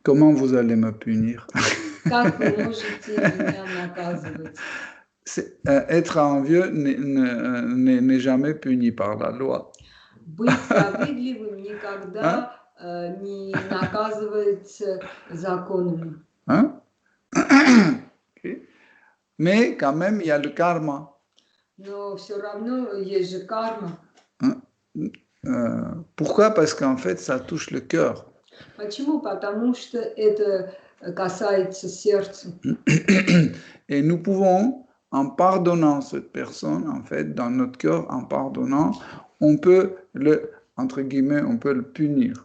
Comment vous allez me punir? Как вы можете меня наказывать? Être envieux n'est jamais puni par la loi. Быть завидливым никогда не наказывается законами. Hein? Okay. Mais quand même, il y a le karma. Но все равно есть же карма. Pourquoi? Parce qu'en fait, ça touche le cœur. Почему? Потому что это касается сердца. Et nous pouvons, en pardonnant cette personne, en fait, dans notre cœur, en pardonnant, on peut entre guillemets, on peut le punir.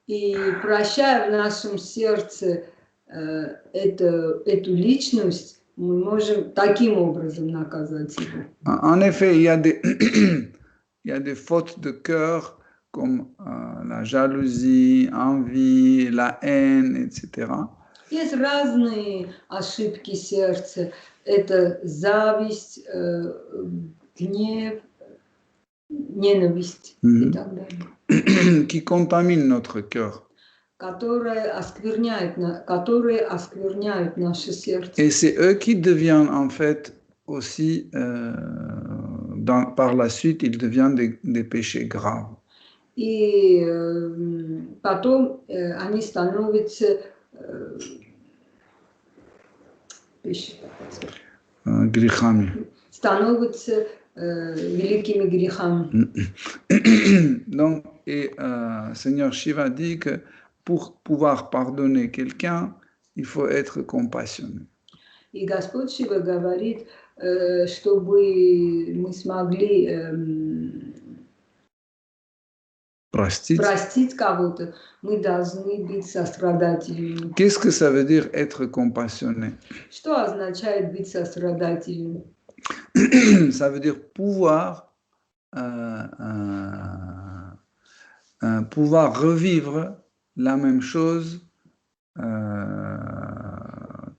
И прощая в нашем сердце эту личность, мы можем таким образом наказать его. En effet, il y a des fautes de cœur comme la jalousie, envie, la haine, etc. Есть разные ошибки сердца. Это зависть, гнев, ненависть и так далее. Qui contaminent notre cœur. Которые оскверняют наше сердце. Et c'est eux qui deviennent en fait aussi, par la suite, ils deviennent des péchés graves. И потом они становятся Грехами. Становятся великими грехами. Donc, Seigneur Shiva dit que pour pouvoir pardonner quelqu'un, il faut être compassionné. И Господь Шива говорит, чтобы мы смогли простить кого-то, мы должны быть сострадательными. Qu'est-ce que ça veut dire être compassionné? Что означает быть сострадательным? Ça veut dire pouvoir revivre la même chose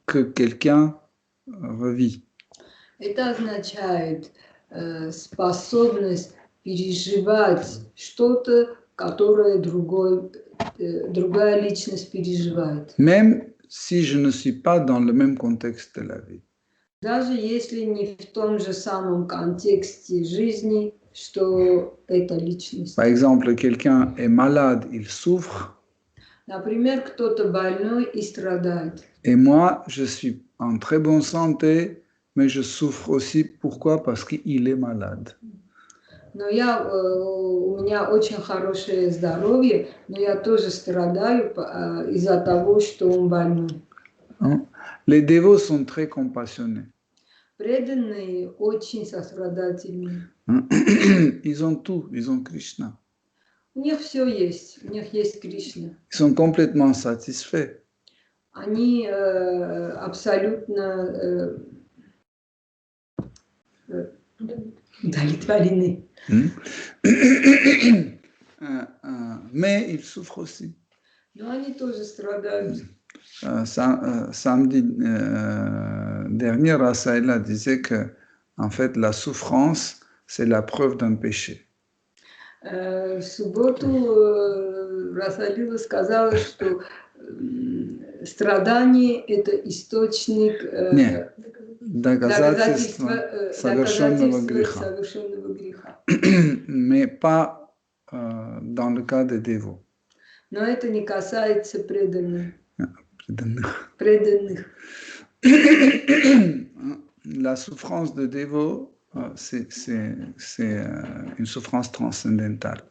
que quelqu'un revit. Это означает способность переживать что-то, которое другая личность переживает. Même si je ne suis pas dans le même contexte de la vie. Даже если не в том же самом контексте жизни, что эта личность. Par exemple, quelqu'un est malade, il souffre. Например, кто-то больной и страдает. Et moi, je suis en très bonne santé, mais je souffre aussi. Pourquoi? Parce qu'il est malade. Но у меня очень хорошее здоровье, но я тоже страдаю из-за того, что он больной. Les dévots sont très compassionnés. Преданные очень сострадательные. Ils ont tout, ils ont Krishna. У них все есть, у них есть Кришна. Ils sont complètement satisfaits. Они абсолютно удовлетворены. Mais ils souffrent aussi. Но они тоже страдают. Samedi dernier, Rasaila disait que, en fait, la souffrance, c'est la preuve d'un péché. В субботу Расалила сказала, что страдание – это источник доказательства совершенного греха. Mais pas dans le cas des dévots. Но это не касается преданных. La souffrance de dévot, c'est une souffrance transcendentale.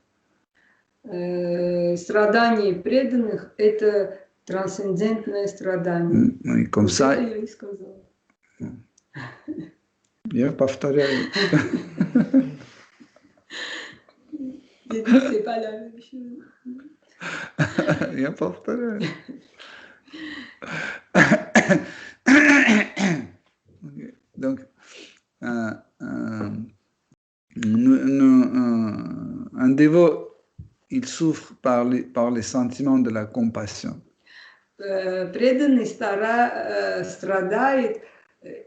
Страдание преданных – это трансцендентное страдание. Et comme ça, Я повторяю. J'ai dit, c'est pas la même chose. Я повторяю. Donc, un dévot, il souffre par les sentiments de la compassion. Преданный страдает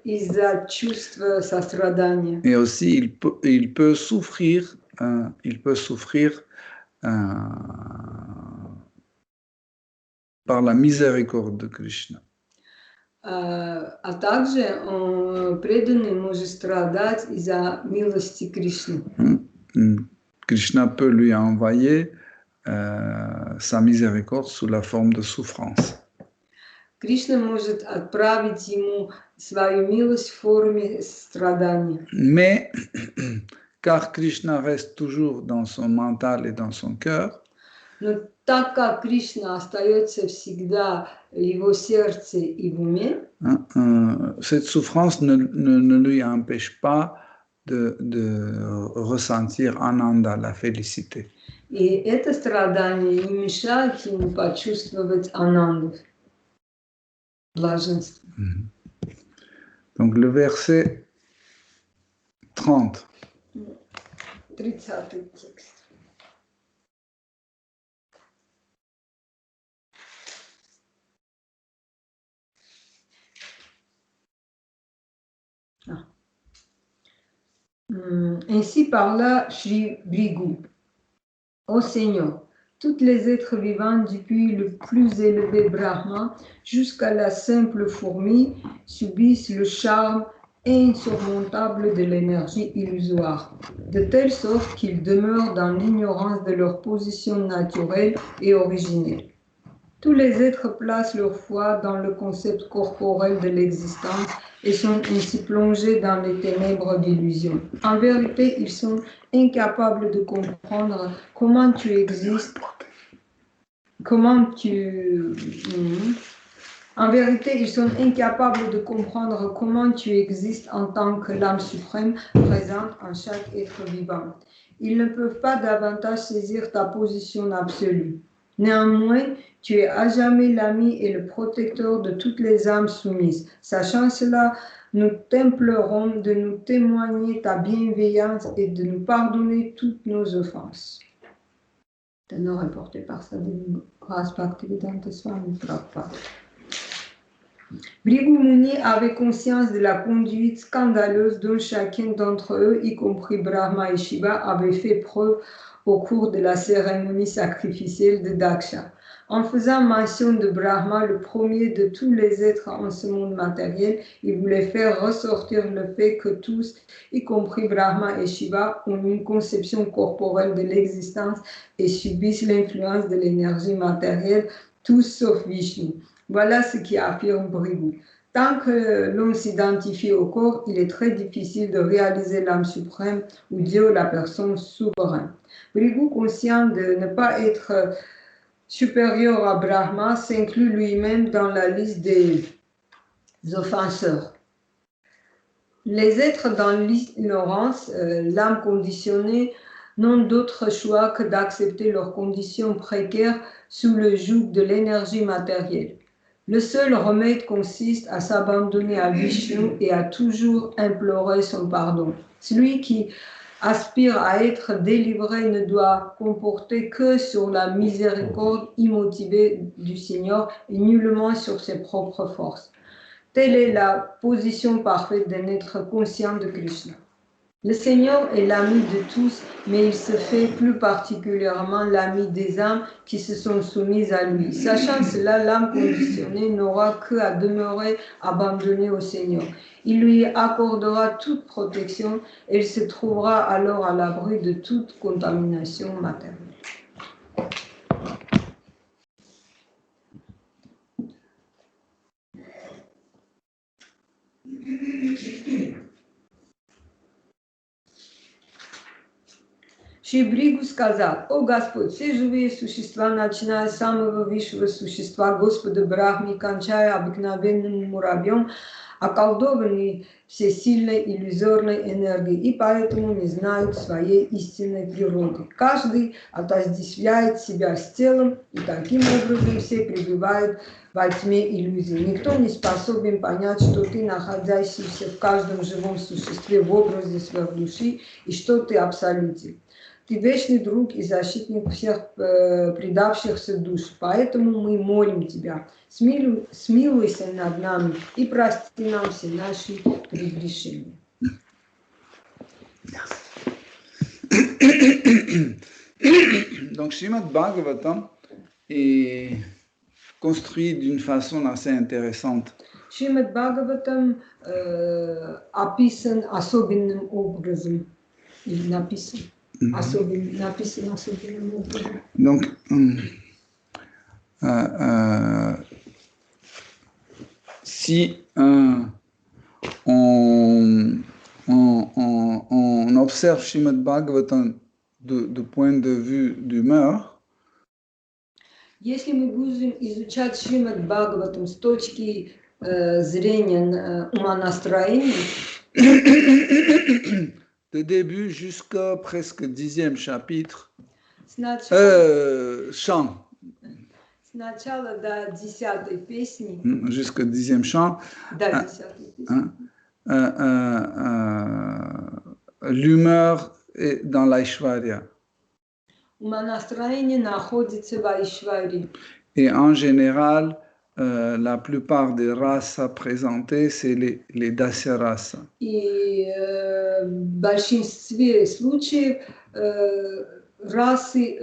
из-за чувства сострадания. Et aussi, il peut souffrir par la miséricorde de Krishna. А также преданный может страдать из-за милости Кришны. Krishna peut lui envoyer sa miséricorde sous la forme de souffrance. Кришна может отправить ему свою милость в форме страдания. Mais, car Krishna reste toujours dans son mental et dans son cœur, Но так как Кришна остается всегда в его сердце и в уме, cette souffrance ne lui empêche pas de ressentir Ananda, la félicité. И это страдание не мешает ему почувствовать ананду, блаженство. Donc le verset 30. 30-й текст. Ainsi parla Shri Bhrigu. Ô Seigneur, tous les êtres vivants, depuis le plus élevé Brahma jusqu'à la simple fourmi, subissent le charme insurmontable de l'énergie illusoire, de telle sorte qu'ils demeurent dans l'ignorance de leur position naturelle et originelle. Tous les êtres placent leur foi dans le concept corporel de l'existence et sont ainsi plongés dans les ténèbres d'illusion. En vérité, ils sont incapables de comprendre comment tu existes, En vérité, ils sont incapables de comprendre comment tu existes en tant que l'âme suprême présente en chaque être vivant. Ils ne peuvent pas davantage saisir ta position absolue. Néanmoins, tu es à jamais l'ami et le protecteur de toutes les âmes soumises. Sachant cela, nous t'implorons de nous témoigner ta bienveillance et de nous pardonner toutes nos offenses. Tenor rapporté par sa divine grâce Bhaktivedanta Swami Prabhupada. Bhrigu Muni avait conscience de la conduite scandaleuse dont chacun d'entre eux, y compris Brahma et Shiva, avait fait preuve au cours de la cérémonie sacrificielle de Daksha. En faisant mention de Brahma, le premier de tous les êtres en ce monde matériel, il voulait faire ressortir le fait que tous, y compris Brahma et Shiva, ont une conception corporelle de l'existence et subissent l'influence de l'énergie matérielle, tous sauf Vishnu. Voilà ce qui affirme Bhrigu. Tant que l'on s'identifie au corps, il est très difficile de réaliser l'âme suprême ou Dieu, la personne souveraine. Bhrigu, conscient de ne pas être supérieur à Brahma, s'inclut lui-même dans la liste des offenseurs. Les êtres dans l'ignorance, l'âme conditionnée, n'ont d'autre choix que d'accepter leurs conditions précaires sous le joug de l'énergie matérielle. Le seul remède consiste à s'abandonner à Vishnu et à toujours implorer son pardon. Celui qui aspire à être délivré ne doit comporter que sur la miséricorde immotivée du Seigneur et nullement sur ses propres forces. Telle est la position parfaite d'un être conscient de Krishna. Le Seigneur est l'ami de tous, mais il se fait plus particulièrement l'ami des âmes qui se sont soumises à lui. Sachant cela, l'âme conditionnée n'aura qu'à demeurer abandonnée au Seigneur. Il lui accordera toute protection et il se trouvera alors à l'abri de toute contamination matérielle. Шри Бхригу сказал: «О Господь, все живые существа, начиная с самого высшего существа, Господа Брахми, кончая обыкновенным муравьем, околдованные всесильной иллюзорной энергии и поэтому не знают своей истинной природы. Каждый отождествляет себя с телом, и таким образом все пребывают во тьме иллюзий. Никто не способен понять, что ты, находящийся в каждом живом существе в образе своей души, и что ты абсолютен. Ты вечный друг и защитник всех предавшихся душ. Поэтому мы молим Тебя, смилуйся над нами и прости нам все наши прегрешения. Donc, Srimad Bhagavatam est construit d'une façon assez intéressante. Шримад Бхагаватам описан особенным образом, или написан. Особенным образом. Donc, si on observe Srimad Bhagavatam de point de vue d'humeur, если мы будем изучать Шримад Бхагаватам с точки зрения умонастроения, de début jusqu'à presque 10e chapitre, chant, сначала до 10-й песни, jusqu'au 10e chant, до 10-й песни, l'humeur est dans l'Aishwarya. Умонастроение находится в Айшваре. Et en général, la plupart des races présentées, c'est les Dasya rasa. И в большинстве случаев расы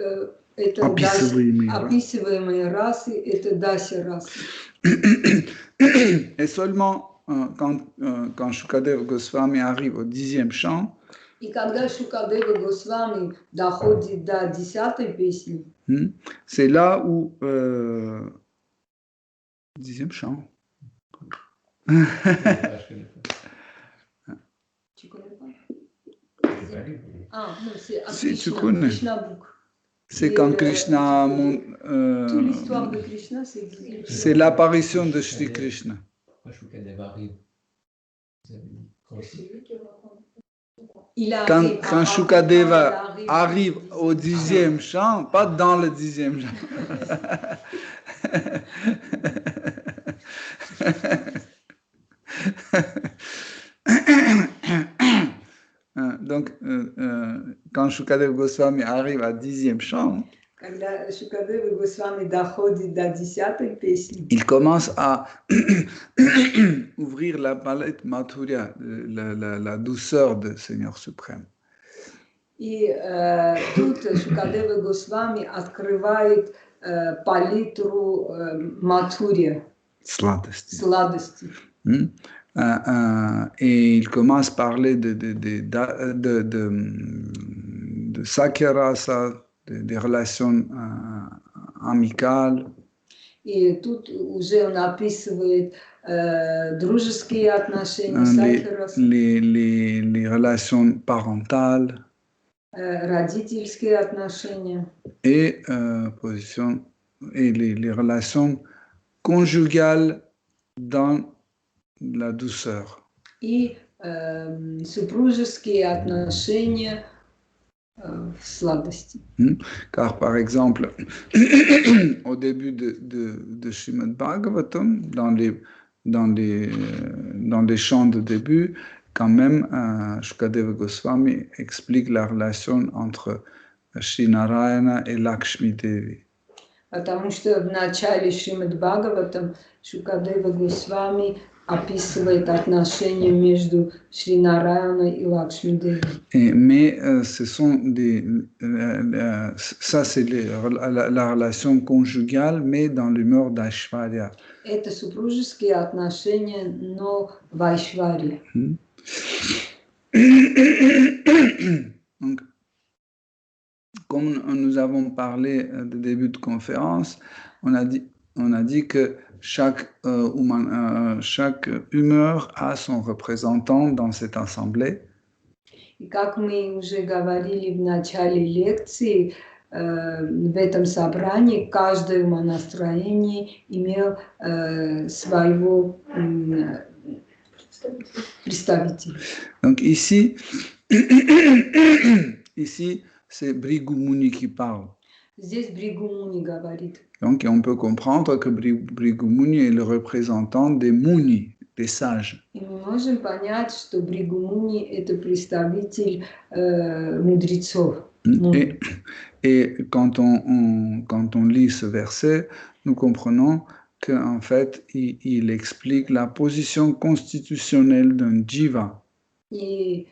это описываемые расы это Дася расы. Et seulement quand Shukadeva Goswami arrive au 10e chant, и когда Шукадева Госвами доходит до 10-й песни, c'est là où 10e chant. Tu connais pas? Ah, non, c'est à Si, Krishna, tu connais. Krishna Book. C'est quand Krishna Toute l'histoire de Krishna, c'est l'apparition de Shri Krishna. Quand Shukadeva arrive au 10e chant, pas dans le 10e chant. Donc, quand Shukadeva Goswami arrive à 10e chant, il commence à ouvrir la palette Mathurya, la douceur du Seigneur suprême. И тут Шукадева Госвами открывает палитру Матхурья. Сладости. Et il commence à parler de Sakya Rasa, des relations amicales. И тут уже он описывает дружеские отношения, Sakya Rasa. Les relations parentales. Родительские отношения. Et les relations conjugales dans la douceur. И супружеские отношения в сладости. Car par exemple, au début de Srimad Bhagavatam, dans les chants de début, quand même, Shukadeva Goswami explique la relation entre Shri Narayana et Lakshmi Devi. Потому что в начале Шримад Бхагаватам Шукадева Госвами описывает отношения между Шри Нараяной и Лакшми Деви. Mais ce sont ça c'est la relation conjugale, mais dans l'humeur d'Aishwarya. Это супружеские отношения, но в Айшваре. Donc, comme nous avons parlé de début de conférence, on a dit que chaque humeur a son représentant dans cette assemblée. И как мы уже говорили в начале лекции, в этом собрании каждое умонастроение имел своего представитель. Donc ici, ici c'est Bhrigu Muni qui parle. Здесь Бригу Муни говорит. Donc on peut comprendre que Bhrigu Muni est le représentant des Muni, des sages. И мы можем понять, что Бригу Муни это представитель мудрецов. Et quand on lit ce verset, nous comprenons qu'en fait, il explique la position constitutionnelle d'un jiva. И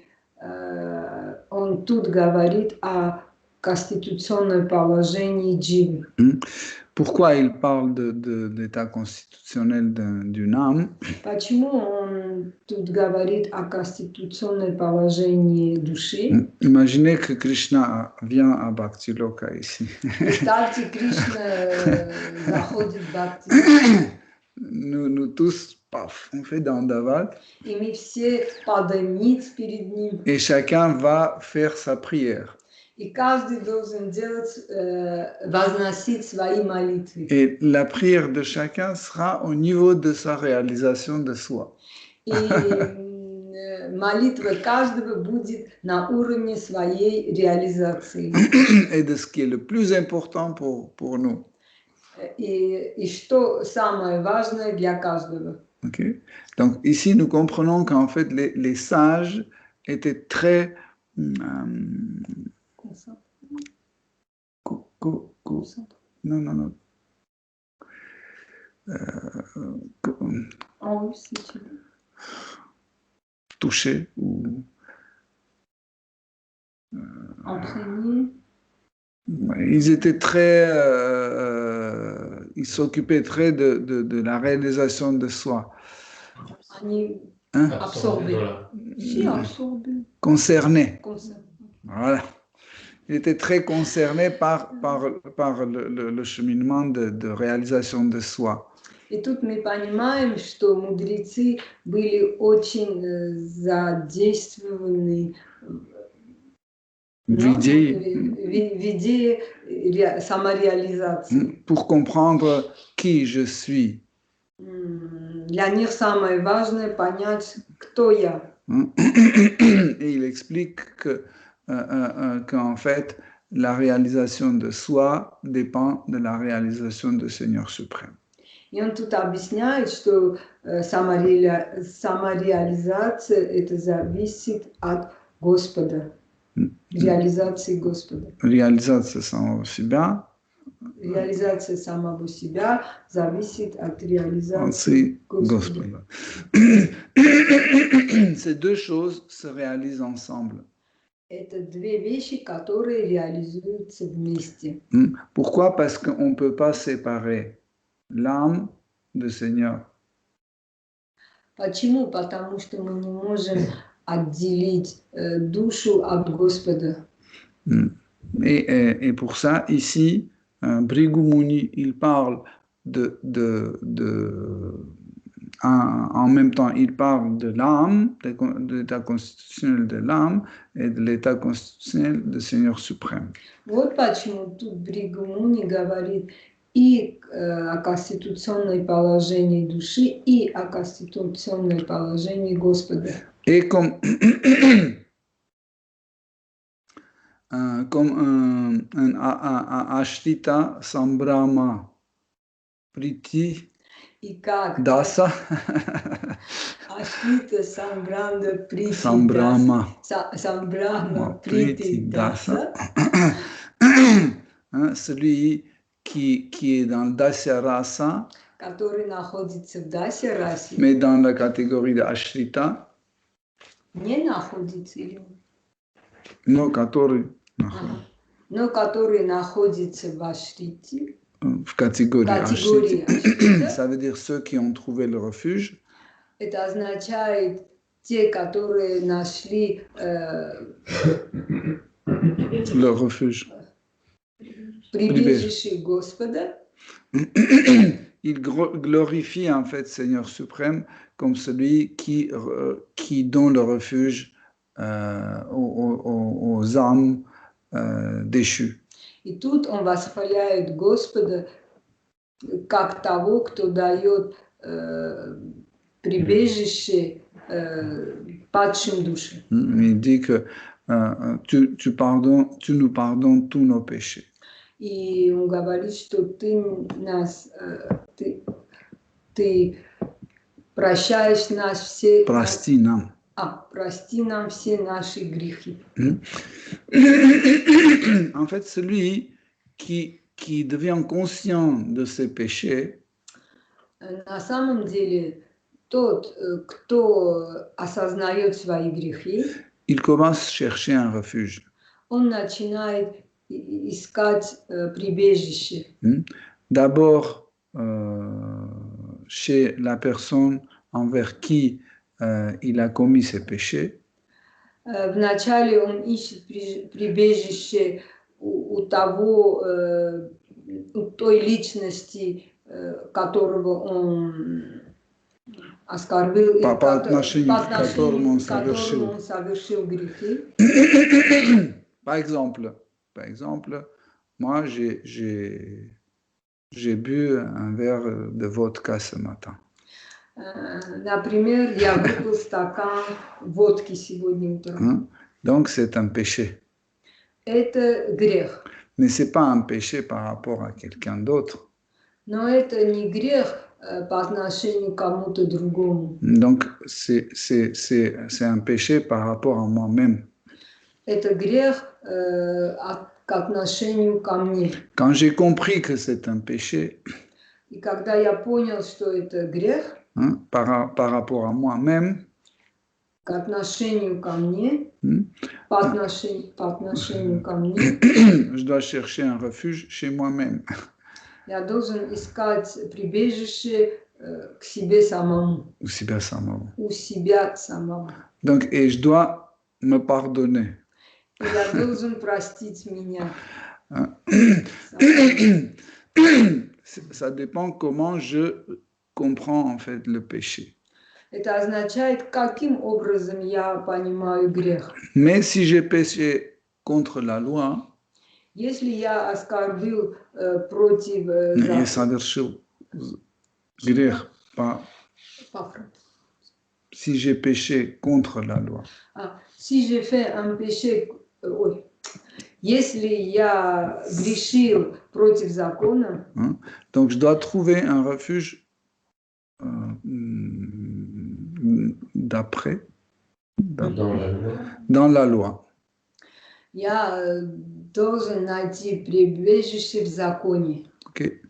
он тут говорит о конституционном положении дживы. Pourquoi il parle de l'état constitutionnel d'une âme? Почему он тут говорит о конституционном положении души? Imaginez que Krishna vient à Bhaktiloka ici. Представьте, Кришна заходит в Бхакти. Nous tous, paf, on fait Dandavat. И мы все падаем ниц перед ним. Et chacun va faire sa prière. И каждый должен делать, возносить свои молитвы. Et la prière de chacun sera au niveau de sa réalisation de soi. И молитва каждого будет на уровне своей реализации. Et de ce qui est le plus important pour nous. И что самое важное для каждого. Okay? Donc ici, nous comprenons qu'en fait, les sages étaient très... non. Touchés ou... Entraînés. Ils étaient très... ils s'occupaient très de la réalisation de soi. Они Hein? absorbés. Si, absorbés. Concernés. Voilà. Il était très concerné par le cheminement de réalisation de soi. И тут мы понимаем, что мудрецы были очень задействованы в идее самореализации. Pour comprendre qui je suis. Для них самое важное понять, кто я. Et il explique qu'en fait, la réalisation de soi dépend de la réalisation du Seigneur suprême. И он тут объясняет, что самореализация это зависит от Господа, реализации Господа. Réalisation самого себя. Реализация самого себя зависит от реализации Господа. Ces deux choses se réalisent ensemble. Это две вещи, которые реализуются вместе. Pourquoi? Parce qu'on ne peut pas séparer l'âme du Seigneur. Почему? Потому что мы не можем отделить душу от Господа. Et pour ça, ici, Bhrigu Muni, il parle en même temps, il parle de l'âme, de l'état constitutionnel de l'âme et de l'état constitutionnel du Seigneur suprême. Вот почему тут Бригу Муни говорит и о конституционном положении души, и о конституционном положении Господа. Et comme un Ashrita Sambrahma Priti И как Dasa Ашрита Самбранда Прити Sambrahma Прити Даса, celui qui est dans le Dasya Rasa, который находится в Дасе расе, mais dans la catégorie de Ashrita, не находится или но который но который находится в Ашрите, в категории категории Ashrita, Ашрита, ça veut dire ceux qui ont trouvé le refuge. это означает те, которые нашли Le refuge. прибежище Господа. Il glorifie en fait Seigneur suprême comme celui qui donne le refuge aux âmes déchues. И тут он восхваляет Господа как того, кто дает прибежище падшим душам. Il dit que tu nous pardonnes tous nos péchés. И он говорит, что ты прощаешь нас все. Прости нам. Прости нам все наши грехи. En fait, celui qui devient conscient de ses péchés, на самом деле, тот, кто осознает свои грехи, il commence à chercher un refuge. Он начинает искать прибежище. D'abord, chez la personne envers qui il a commis ses péchés. Вначале он ищет прибежище у той личности, которого он оскорбил, по отношению к которому он совершил грехи. Par exemple, moi j'ai bu un verre de vodka ce matin. Например, я выпил стакан водки сегодня утром. Donc c'est un péché. Это грех. Mais c'est pas un péché par rapport à quelqu'un d'autre. Но это не грех по отношению к кому-то другому. Donc c'est un péché par rapport à moi-même. Это грех к отношению ко мне. Quand j'ai compris que c'est un péché, и когда я понял, что это грех, par rapport à moi-même, к отношению ко мне, по отношению ко мне, je dois chercher un refuge chez moi-même. Я должен искать прибежище к себе самому. У себя самого. У себя самого. Donc, et je dois me pardonner. Я должен простить меня. Ça dépend comment je comprends en fait le péché. Это означает, каким образом я понимаю грех. Mais si j'ai péché contre la loi, если я оскорбил против закона, совершил грех, si j'ai péché contre la loi. Si j'ai fait un péché, если я грешил против закона, donc je dois trouver un refuge d'après, dans la loi. Я должен найти прибежище в законе. Okay.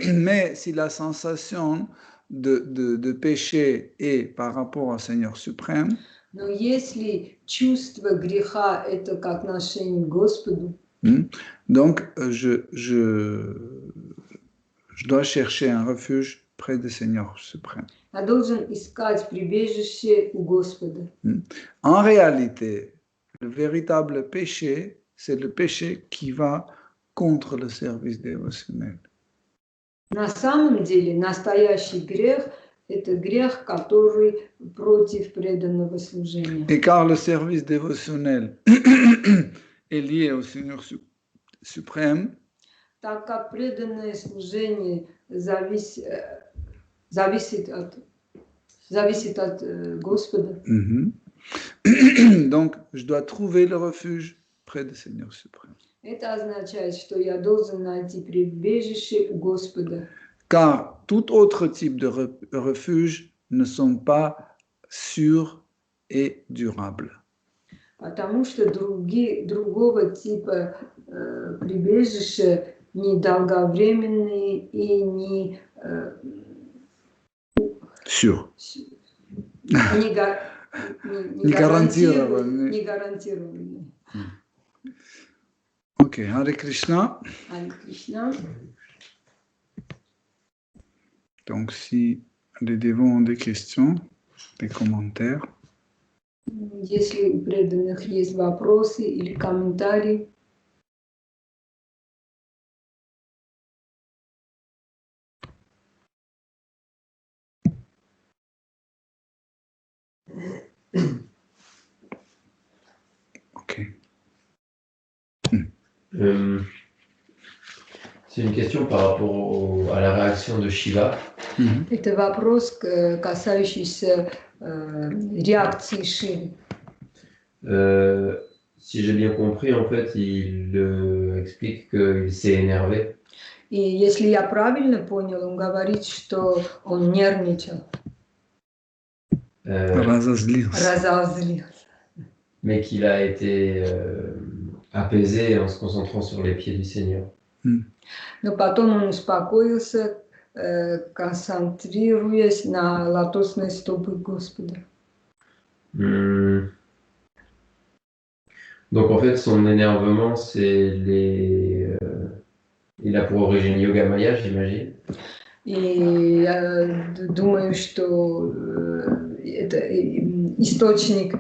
Mais si la sensation de péché est par rapport au Seigneur suprême, но если чувство греха это к отношению к Господу, donc je dois chercher un refuge près du Seigneur suprême. Я должен искать прибежище у Господа. En réalité, le véritable péché, c'est le péché qui va contre le service dévotionnel. На самом деле, настоящий грех – это грех, который против преданного служения. Et car le service dévotionnel est lié au Seigneur suprême, так как преданное служение зависит от Господа. Donc, je dois trouver le refuge près du Seigneur suprême. Это означает, что я должен найти прибежище у Господа. Car tout autre type de refuge ne sont pas sûrs et durables. Потому что другого типа прибежища не долговременные и не Sûr. Не гарантированные. Ok, Hare Krishna. Hare Krishna. Donc, si les dévots ont des questions, des commentaires. Если у преданных есть вопросы или комментарии. Ok. C'est une question par rapport à la réaction de Shiva. Это вопрос, касающийся реакции Шивы. Si j'ai bien compris, en fait, il explique qu'il s'est énervé. И если я правильно понял, он говорит, что он нервничал, разозлился. Mais qu'il a été apaisé en se concentrant sur les pieds du Seigneur. Но потом он успокоился, концентрируясь на лотосные стопы Господа. Donc en fait, son énervement, c'est il a pour origine Yoga Maya, j'imagine. И я думаю, что это источник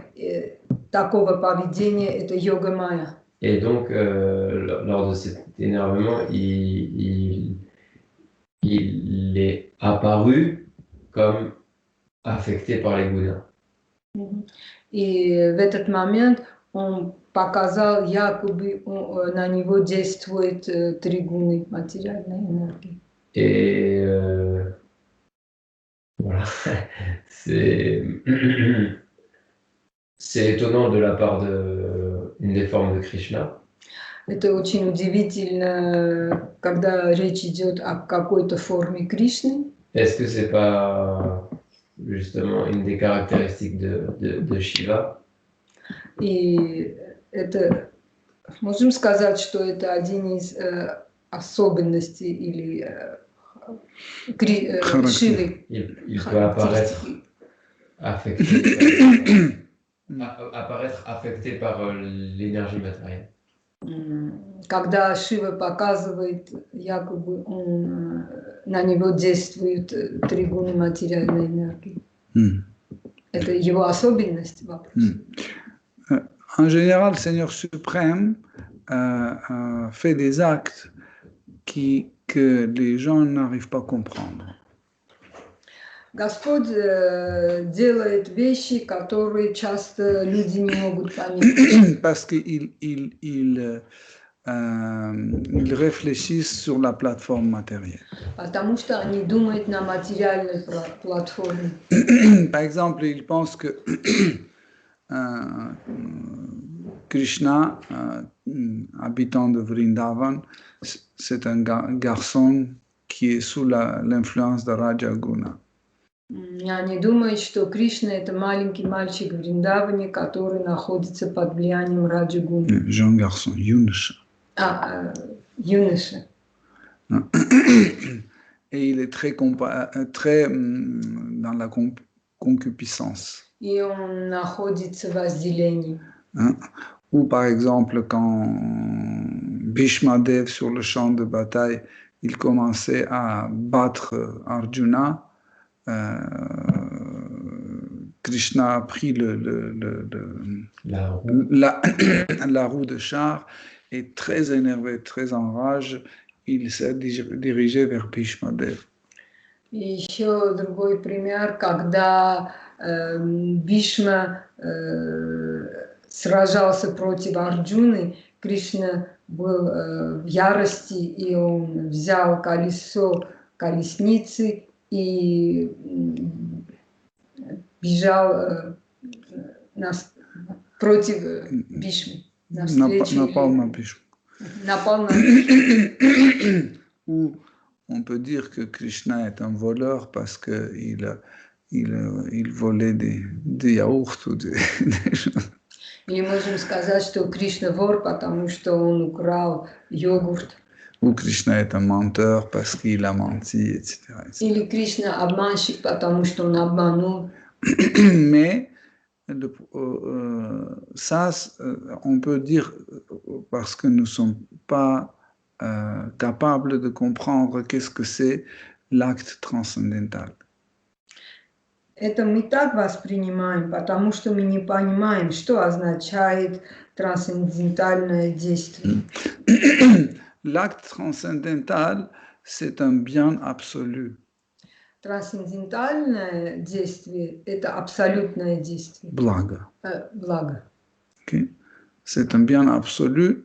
такого поведения – это йога майя. Et donc, lors de cet énervement, il est apparu comme affecté par les gunas. И в этот момент он показал, якобы на него действует три гуны материальной энергии. Et voilà, c'est étonnant de la part d'une des formes de Krishna. Это очень удивительно, когда речь идет о какой-то форме Кришны. Est-ce que c'est pas justement une des caractéristiques de Shiva? И это, можем сказать, что это один из особенностей или Шивы. Il peut apparaître affecté par l'énergie matérielle. Когда Шива показывает, якобы на него действуют три гуны материальной энергии. Это его особенность вопроса. En général, le Seigneur suprême fait des actes que les gens n'arrivent pas à comprendre. Господь делает вещи, которые часто люди не могут понять. Parce qu'ils réfléchissent sur la plateforme matérielle. Потому что они думают на материальной платформе. Par exemple, ils pensent que Krishna, habitant de Vrindavan, c'est un garçon qui est sous l'influence de Rajaguna. Они думают, что Кришна – это маленький мальчик в Вриндаване, который находится под влиянием Раджагуны. Jeune garçon, юноша. Юноша. Et il est très dans la concupiscence. И он находится в возделении. Ou par exemple, quand Bhishma Dev, sur le champ de bataille, il commençait à battre Arjuna, Krishna a pris la roue de char et très énervé, très en rage, il s'est dirigé vers Bhishma Dev. И еще другой пример, когда Бишма сражался против Арджуны, Кришна был в ярости, и он взял колесницы и бежал против Бишмы. Напал на Бишму. Напал на Бишму. Ou on peut dire que Krishna est un voleur parce qu'il volait des yaourts ou des choses. Или можем сказать, что Кришна вор, потому что он украл йогурт. Ou Krishna est un menteur parce qu'il a menti, etc. Или Кришна обманщик, потому что он обманул. Mais ça, on peut dire parce que nous ne sommes pas capables de comprendre qu'est-ce que c'est l'acte transcendantal. Это мы так воспринимаем, потому что мы не понимаем, что означает трансцендентальное действие. L'acte transcendantal, c'est un bien absolu. Трансцендентальное действие – это абсолютное действие. Благо. Благо. Okay. C'est un bien absolu,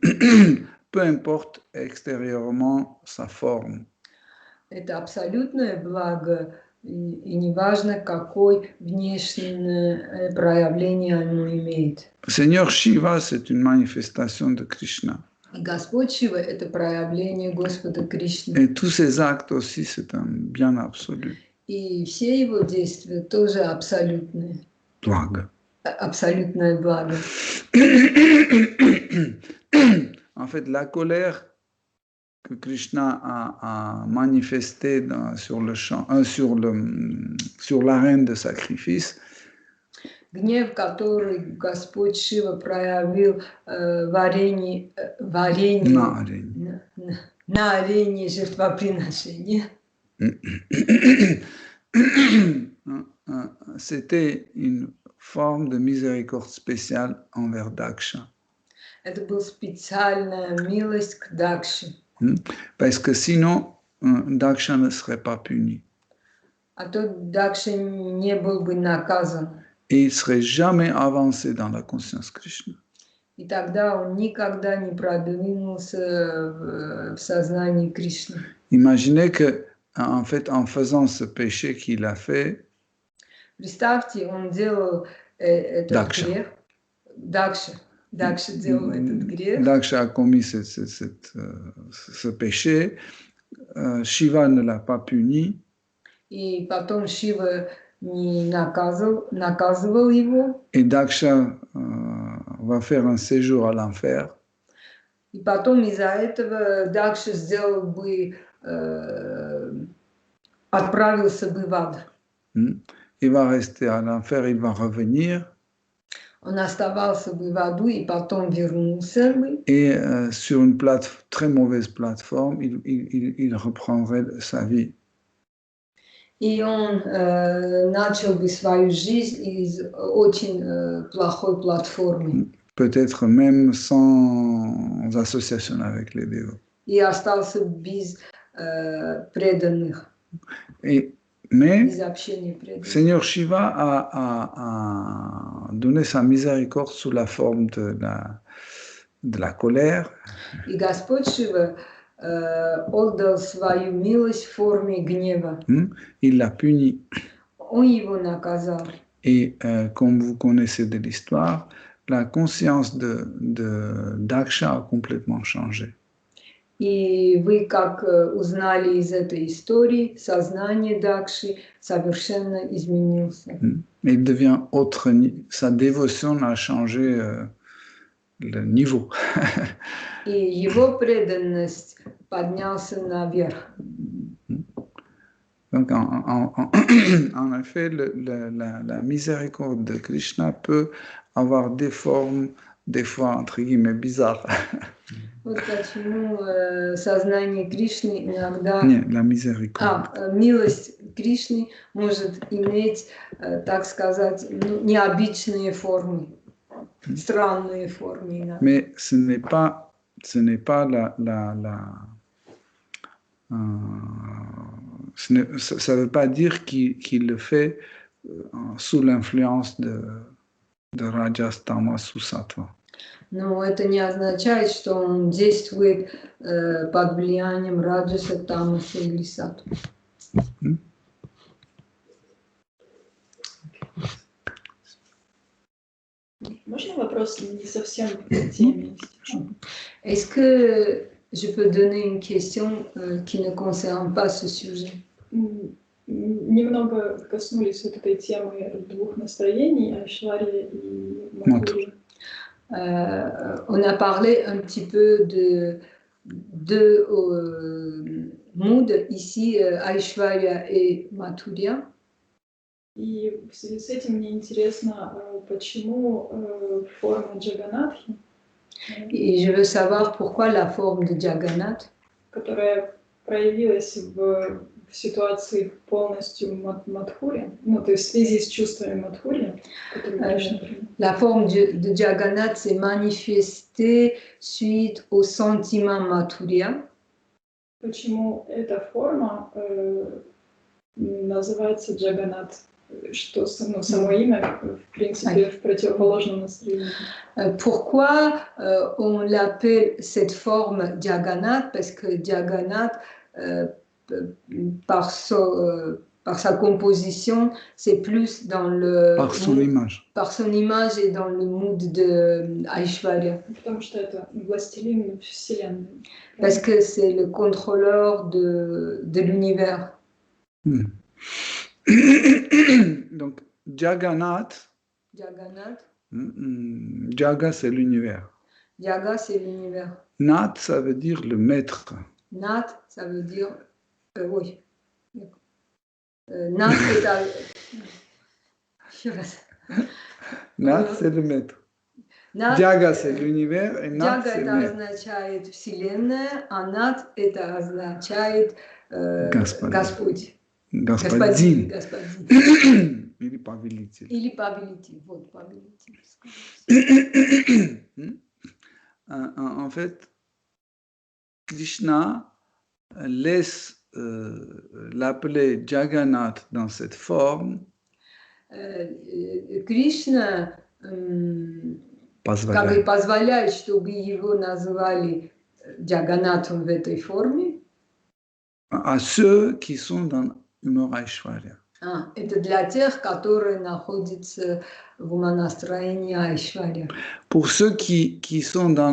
peu importe extérieurement sa forme. это абсолютное благо, и неважно, какое внешнее проявление оно имеет. Seigneur Shiva, c'est une manifestation de Krishna. И Господь Шива – это проявление Господа Кришны. Et tous ces actes aussi, c'est un bien absolu. И все его действия тоже абсолютные. Благо. Абсолютное благо. En fait, la colère que Krishna a manifestée sur l'arène de sacrifice, Гнев, который Господь Шива проявил на арене жертвоприношения, c'était une forme de miséricorde spéciale envers Daksha. это была специальная милость к Дакше. Parce que sinon, Daksha ne serait pas puni. А то Дакша не был бы наказан. Et il ne serait jamais avancé dans la conscience Krishna. И тогда он никогда не продвинулся в сознании Кришны. Imaginez que, en fait, en faisant ce péché qu'il a fait, Представьте, он делал этот грех. Дакша делал этот грех. Daksha a commis ce péché. Shiva ne l'a pas puni. И потом Шива не наказывал его. Et Daksha va faire un séjour à l'enfer. И потом из-за этого Дакша сделал бы, отправился бы в ад. Il va rester à l'enfer, il va revenir. Он оставался бы в аду и потом вернулся бы. Et sur une très mauvaise plateforme, il reprendrait sa vie. И он начал бы свою жизнь из очень плохой платформы. Peut-être même sans association avec les dévots. И остался без преданных. Mais без общения преданных. Seigneur Shiva a donné sa miséricorde sous la forme de la colère. И Господь Шива отдал свою милость в форме гнева. Il l'a puni. Он его наказал. Et comme vous connaissez de l'histoire, la conscience de Daksha a complètement changé. И вы, как узнали из этой истории, сознание Дакши совершенно изменился. Il devient autre, sa dévotion a changé le niveau. И его преданность поднялся наверх. Donc, en effet, la miséricorde de Krishna peut avoir des formes, des fois, entre guillemets, bizarres. Вот почему сознание Кришны иногда... Нет, la miséricorde. Милость Кришны может иметь, так сказать, необычные формы, странные формы иногда. Mais ce n'est pas ça ne veut pas dire qu'il le fait sous l'influence de Rajas, Tamas ou Sattva. Но это не означает, что он действует под влиянием Раджаса, Тамаса или Саттвы. Можно вопрос не совсем к теме? Est-ce que je peux donner une question qui ne concerne pas ce sujet? Немного коснулись вот этой темы двух настроений, Айшварья и Мадхури. On a parlé un petit peu de deux moods ici, Aishwarya et Madhurya. И в связи с этим мне интересно, почему форма Джаганатхи, Et je veux savoir pourquoi la forme de Jagannath, которая проявилась в ситуации полностью Мадхури, ну, то есть в связи с чувствами Мадхури, la forme de Jagannath s'est manifestée suite au sentiment Madhurya. Почему эта форма называется Джаганнат, что само имя, в принципе, в противоположном настроении. Pourquoi on l'appelle cette forme Jagannath? Parce que Jagannath par sa composition, c'est plus dans le Par son image. par son image et dans le mood de Aishwarya. Потому что это властелин вселенной. Parce que c'est le contrôleur de l'univers. Donc, Jagannath, Jagannath, Jaga c'est l'univers. Jaga c'est l'univers. Nath, ça veut dire le maître. Nath, ça veut dire... oui. Nath est à... Nath, c'est le maître. Nath, Jaga, c'est l'univers, et Nath, Jaga c'est le это maître. означает вселенная, а Nath это означает Господин. Господь. Господин. Господин. Или повелитель. Или повелитель. Вот повелитель. En fait, Krishna laisse l'appeler Jagannath dans cette forme. Кришна как бы позволяет, чтобы его назвали Джаганатом в этой форме. À ceux qui sont dans l'humeur Aishwarya. Это для тех, которые находятся в умонастроении Айшварья. Pour ceux qui sont dans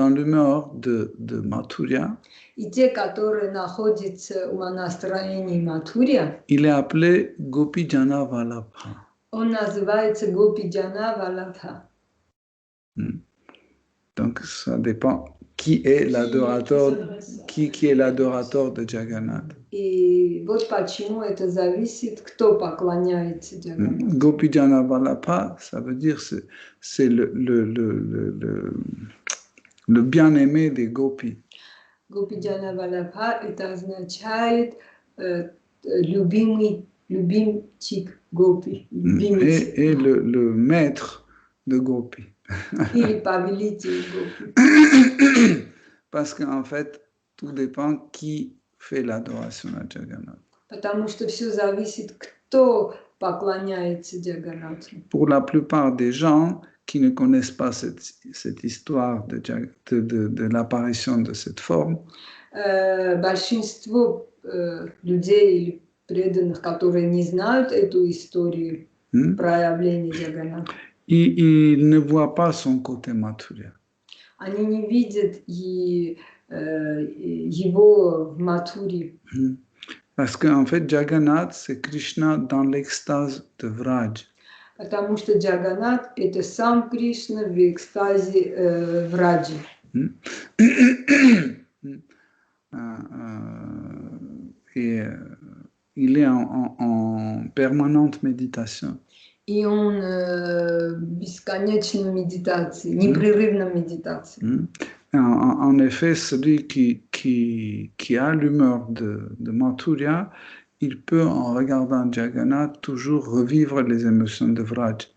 l'humeur de Mathurya, И те, которые находятся в умонастроении Матхурья, il est appelé Gopijana Vallabha. он называется Гопиджана Валабха. Donc ça dépend qui est l'adorateur, qui est l'adorateur de Jagannath. И вот почему это зависит, кто поклоняется Джаганнату. Gopijana Vallabha, ça veut dire c'est le bien-aimé des gopis. Гопиджана Валабха это означает любимчик гопи. Et le maître de gopi. Или повелитель гопи. Parce qu'en fait, tout dépend qui fait l'adoration à Jagannath. Потому что все зависит, кто поклоняется Джаганнату. Pour la plupart des gens qui ne connaissent pas cette histoire de l'apparition de cette forme, большинство людей или преданных, которые не знают эту историю проявления Джаганната, ils ne voient pas son côté Mathurya. они не видят его в Матхуре. Parce qu'en fait, Jagannath, c'est Krishna dans l'extase de Vraj. Потому что Джаганнат – это сам Кришна в экстазе Враджи. Et il est en permanente méditation. И он в бесконечной медитации, непрерывной медитации. En effet, celui qui a l'humeur de Mathurya, il peut, en regardant Jagannath, toujours revivre les émotions de Vraj.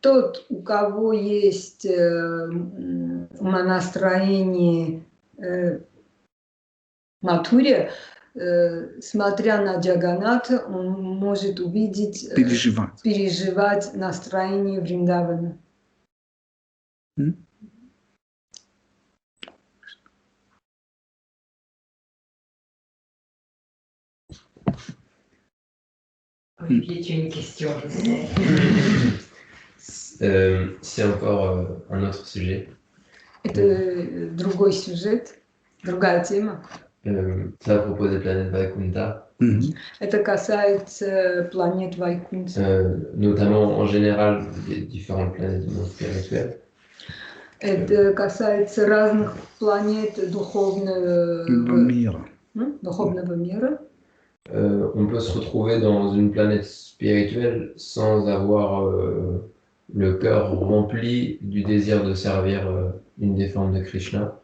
Тот, у кого есть умонастроение Матхуря, смотря на Джаганната, он может увидеть, переживать настроение Вриндавана. Olivier, tu as une question, je sais. C'est encore un autre sujet. Это другой сюжет, другая тема. C'est à propos des planètes Vaikunta. Это касается планет Вайкунта. Notamment en général des différentes planètes du monde spirituel. Это касается разных планет духовного мира. On peut se retrouver dans une planète spirituelle sans avoir le cœur rempli du désir de servir une des formes de Krishna.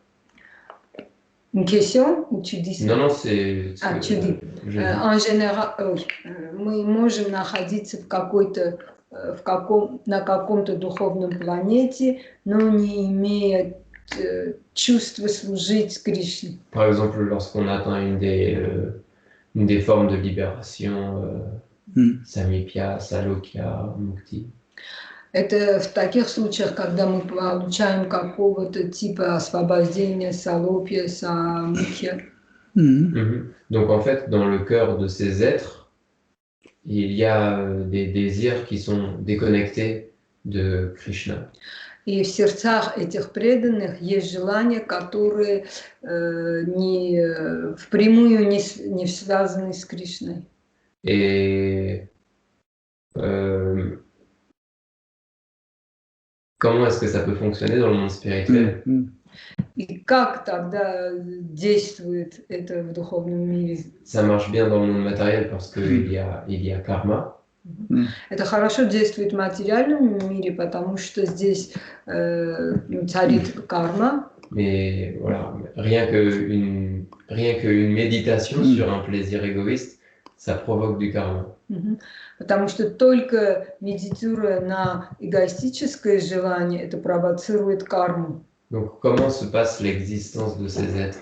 Une question ou tu dis ça? Non, c'est... tu dis. En général, мы можем находиться на каком-то духовном планете, но не имея чувства служить Кришне. Par exemple, lorsqu'on atteint une des formes de libération, Samipya, Salokya, Mukti. Это в таких случаях, когда мы получаем какого-то типа освобождения, Салопия, Самикья. Donc en fait, dans le cœur de ces êtres, il y a des désirs qui sont déconnectés de Krishna. И в сердцах этих преданных есть желания, которые впрямую не связаны с Кришной. Et comment est-ce que ça peut fonctionner dans le monde spirituel? И как тогда действует это в духовном мире? Ça marche bien dans le monde matériel parce qu'il y a karma. Это хорошо действует в материальном мире, потому что здесь царит карма. Mais voilà, rien qu'une méditation sur un plaisir égoïste, ça provoque du karma. Потому что только медитируя на эгоистическое желание, это провоцирует карму. Donc comment se passe l'existence de ces êtres?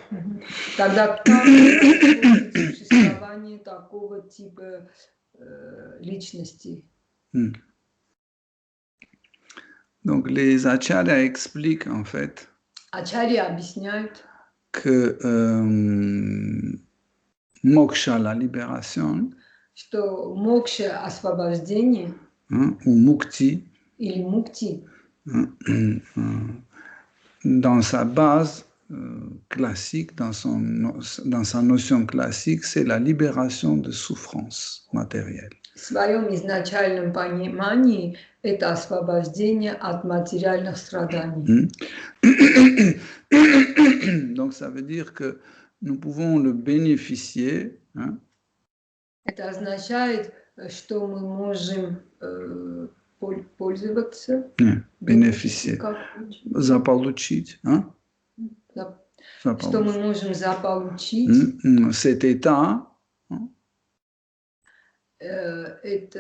Тогда как происходит существование такого типа личности? Donc les acharyas expliquent en fait Ачарья объясняют, que moksha, la libération, что мокша, освобождение, ou mukti, или мукти, dans sa base classique, dans sa notion classique, c'est la libération de souffrance matérielle. в своем изначальном понимании это освобождение от материальных страданий. Donc ça veut dire que nous pouvons le bénéficier. Это означает, что мы можем пользоваться, bénéficier, заполучить, что мы можем заполучить. Cet état, это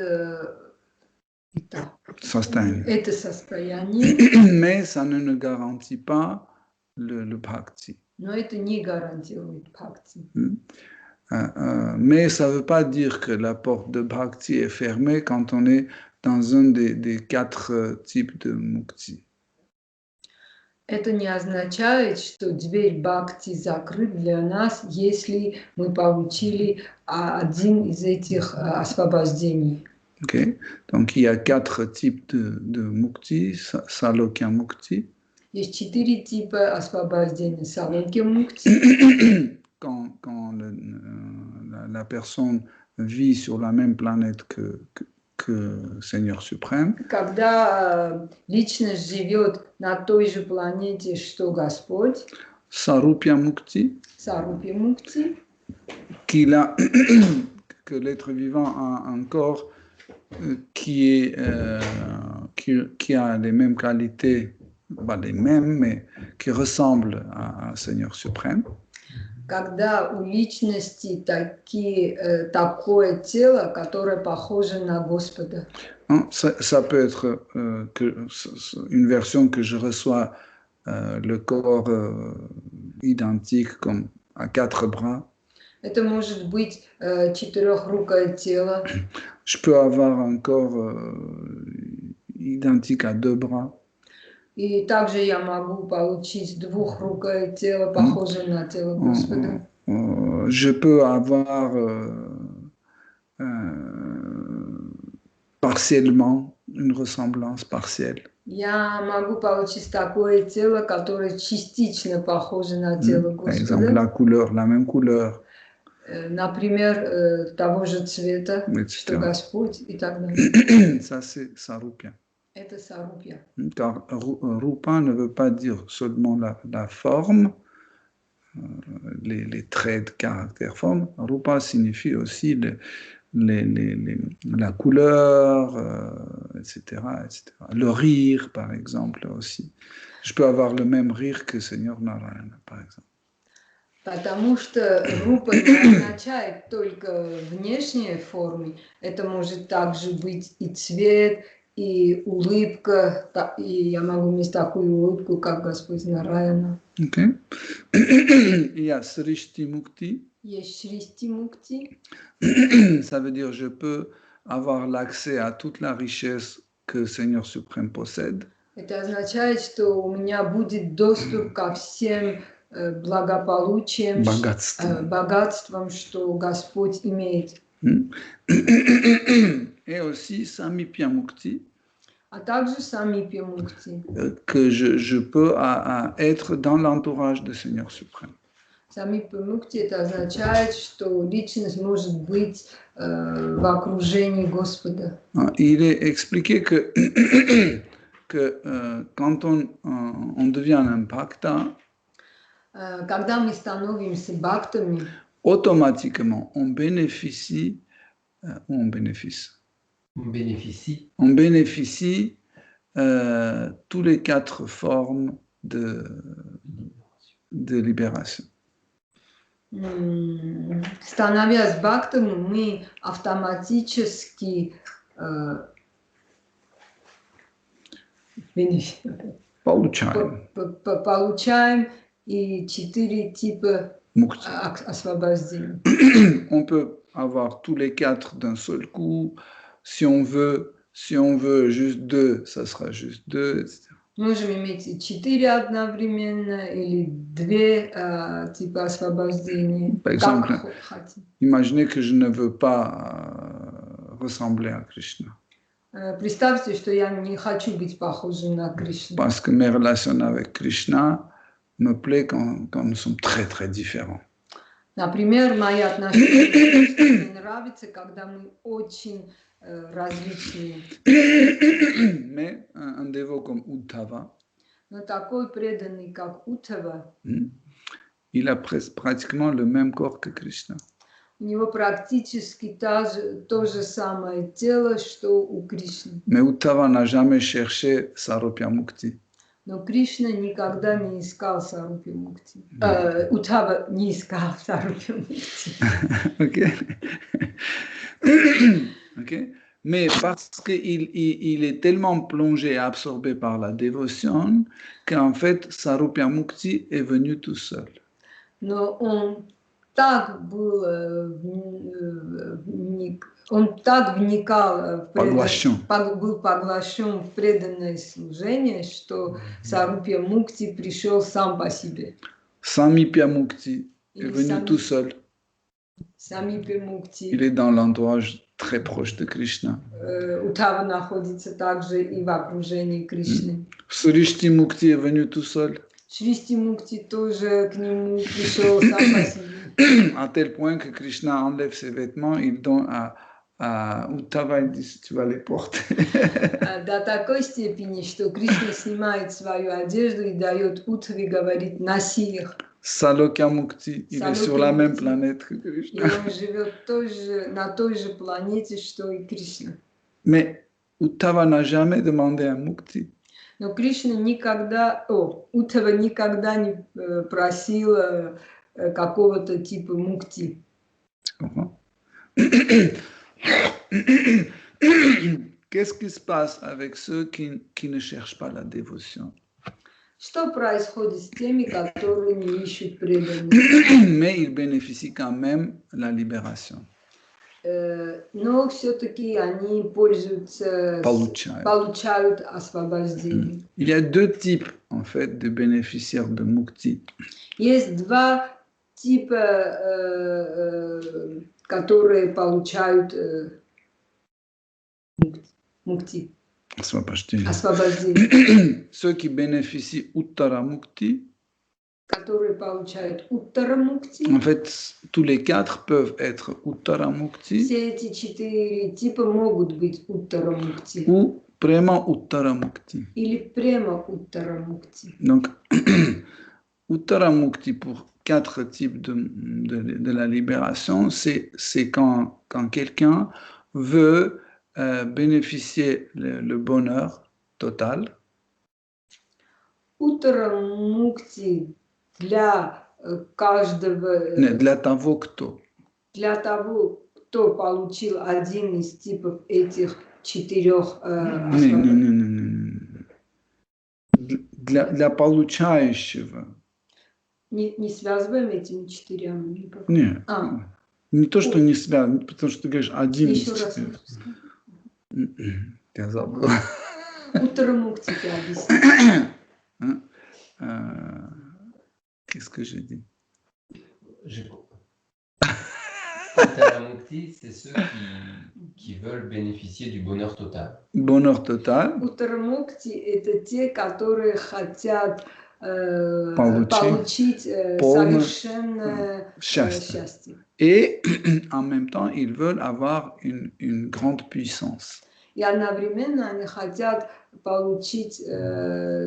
состояние, mais ça ne nous garantit pas le bhakti. Но это не гарантирует бхакти. Mais ça ne veut pas dire que la porte de bhakti est fermée quand on est dans un des 4 types de mukti. Это не означает, что дверь бхакти закрыта для нас, если мы получили один из этих освобождений. Okay. Donc il y a 4 types de mukti, salokya mukti. Есть 4 типа освобождения. Салокья мукти. Quand la personne vit sur la même planète que Seigneur suprême. Когда личность живет на той же планете, что Господь. Sarupya mukti. Sarupya mukti. Que l'être vivant a un corps qui a les mêmes qualités, pas les mêmes, mais qui ressemble à Seigneur suprême. Когда у личности такое тело, которое похоже на Господа. Ça peut être une version que je reçois le corps identique comme à 4 bras. Это может быть четырехрукое тело. Je peux avoir un corps identique à 2 bras. И также я могу получить двухрукое тело, похожее на тело Господа. Je peux avoir partiellement une ressemblance partielle. Я могу получить такое тело, которое частично похоже на тело Господа. Par exemple, la couleur, la même couleur. Например, того же цвета, что Господь, и так далее. Ça, c'est sarupya. Это сарупья. Car rupa ne veut pas dire seulement la forme, les traits de caractère forme. Rupa signifie aussi la couleur, etc., etc. Le rire, par exemple, aussi. Je peux avoir le même rire que Seigneur Narayana, par exemple. Потому что рупа не означает только внешние формы. Это может также быть и цвет, и улыбка, и я могу иметь такую улыбку, как Господь Нараяна. Okay. Il y a Srishti Mukti. Есть Shristi Mukti. Ça veut dire je peux avoir l'accès à toute la richesse que Seigneur suprême possède. Это означает, что у меня будет доступ ко всем благополучием, богатством. богатством, что Господь имеет. Et aussi Samipya Mukti, А также Самипья Мукти. que je peux être dans l'entourage du Seigneur suprême. Самипья Мукти это означает, что личность может быть в окружении Господа. Il est expliqué que, quand on devient un bhakta, Когда мы становимся бхактами, automatiquement on bénéficie, on bénéficie tous les 4 formes de libération. Становясь бхактами, мы автоматически получаем и 4 типа освобождения. On peut avoir tous les 4 d'un seul coup. Si on veut juste 2, ça sera juste 2, etc. Можем иметь 4 одновременно или 2 типа освобождения. Par exemple, imaginez que je ne veux pas ressembler à Krishna. Представьте, что я не хочу быть похожим на Кришну. Parce que mes relations avec Krishna me plaît quand nous sommes très très différents. Например, мои отношения мне нравятся, когда мы очень различные. Mais un dévot comme Uddhava, Но такой преданный, как Уттава, il a pratiquement le même corps que Krishna. У него практически то же самое тело, что у Кришны. Mais Uddhava n'a jamais cherché Sarupya Mukti. Но Кришна никогда не искал Сарупья Мукти. Уттава не искал Сарупья Мукти. Okay. Mais parce qu'il est tellement plongé et absorbé par la dévotion qu'en fait, Sarupya Mukti est venu tout seul. Но он так был, он так вникал, был поглощен в преданное служение, что Сарупья Мукти пришел сам по себе. Samipya Mukti est venu tout seul. Самипья Мукти. Il est dans l'entourage très proche de Krishna. Уттава находится также и в окружении Кришны. Srishti Mukti est venu tout seul. Шристи Мукти тоже к нему пришел сам по себе. À tel point que Krishna enlève ses vêtements, il donne à Uddhava, il dit tu vas les porter. До такой степени, что Кришна снимает свою одежду и дает Уттаве, говорит, носи их. Salokya Mukti, il est sur la même planète que Krishna. И он живет тоже, на той же планете, что и Кришна. Mais Uddhava n'a jamais demandé un Mukti. Но Кришна никогда, Уттава никогда не просил какого-то типа мукти. Qu'est-ce qui se passe avec ceux qui ne cherchent pas la dévotion? Что происходит с теми, которые не ищут преданность? Mais ils bénéficient quand même de la libération. Но все-таки они пользуются, получают освобождение. Il y a 2 types en fait de bénéficiaires de mukti. Есть 2 типа, которые получают мукти. Освобождение. Ceux qui bénéficient Uttara Mukti, которые получают Uttara Mukti. En fait, tous les 4 peuvent être Uttara Mukti. Все эти 4 типа могут быть Uttara Mukti. Ou Prema Uttara Mukti. Или Prema Uttara Mukti. Donc, Uttara Mukti pour 4 types de la libération, c'est quand quelqu'un veut bénéficier le bonheur total. Uttara Mukti для каждого... Для того, кто. Для того, кто получил один из типов этих 4 Не. Для получающего. Не связываем этими 4? Нет. Не то, что не связано, потому что ты говоришь один из 4. Я забыл. Уттара Мукти ты объясни. Qu'est-ce que j'ai dit? Uttara Mukti, c'est ceux qui veulent bénéficier du bonheur total. Bonheur total, Уттарамукти – это те, которые хотят Получить получить полное совершенное счастье. счастье. Et en même temps, ils veulent avoir une grande puissance. И одновременно они хотят получить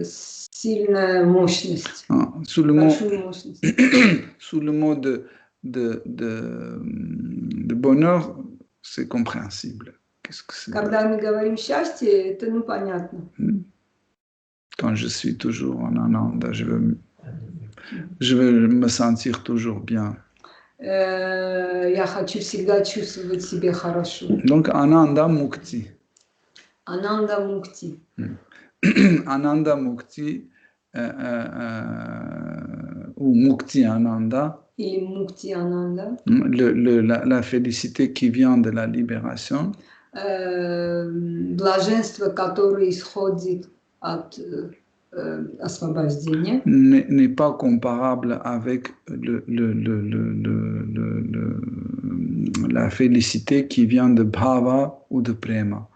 сильную мощность, Hein, Sous le mot, большую мощность. sous le mot de bonheur, c'est compréhensible. Qu'est-ce que c'est? Когда мы говорим счастье, это ну понятно. Quand je suis toujours en Ananda, je veux me sentir toujours bien. Я хочу всегда чувствовать себя хорошо. Donc, Ananda Mukti. Ананда мукти. Ananda Mukti ou Mukti Ananda, Или мукти ананда. la félicité qui vient de la libération, Блаженство, которое исходит от освобождения, n'est pas comparable avec la félicité qui vient de Bhava ou de Prema.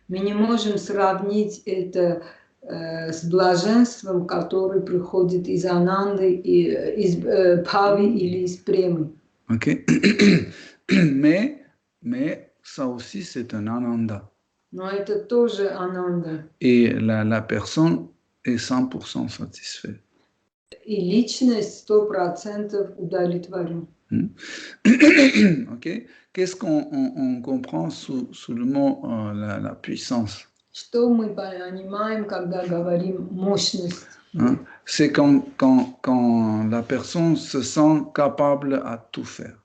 мы не можем сравнить это с блаженством, которое приходит из ананды, из бхави или из премы. Okay? mais ça aussi, c'est un Ananda. Но это тоже ананда. Et la personne est 100% satisfaite. И личность 100% удовлетворена. Okay? Qu'est-ce qu'on comprend sous le mot la puissance? Что мы понимаем, когда говорим мощность? Hein? C'est quand la personne se sent capable à tout faire.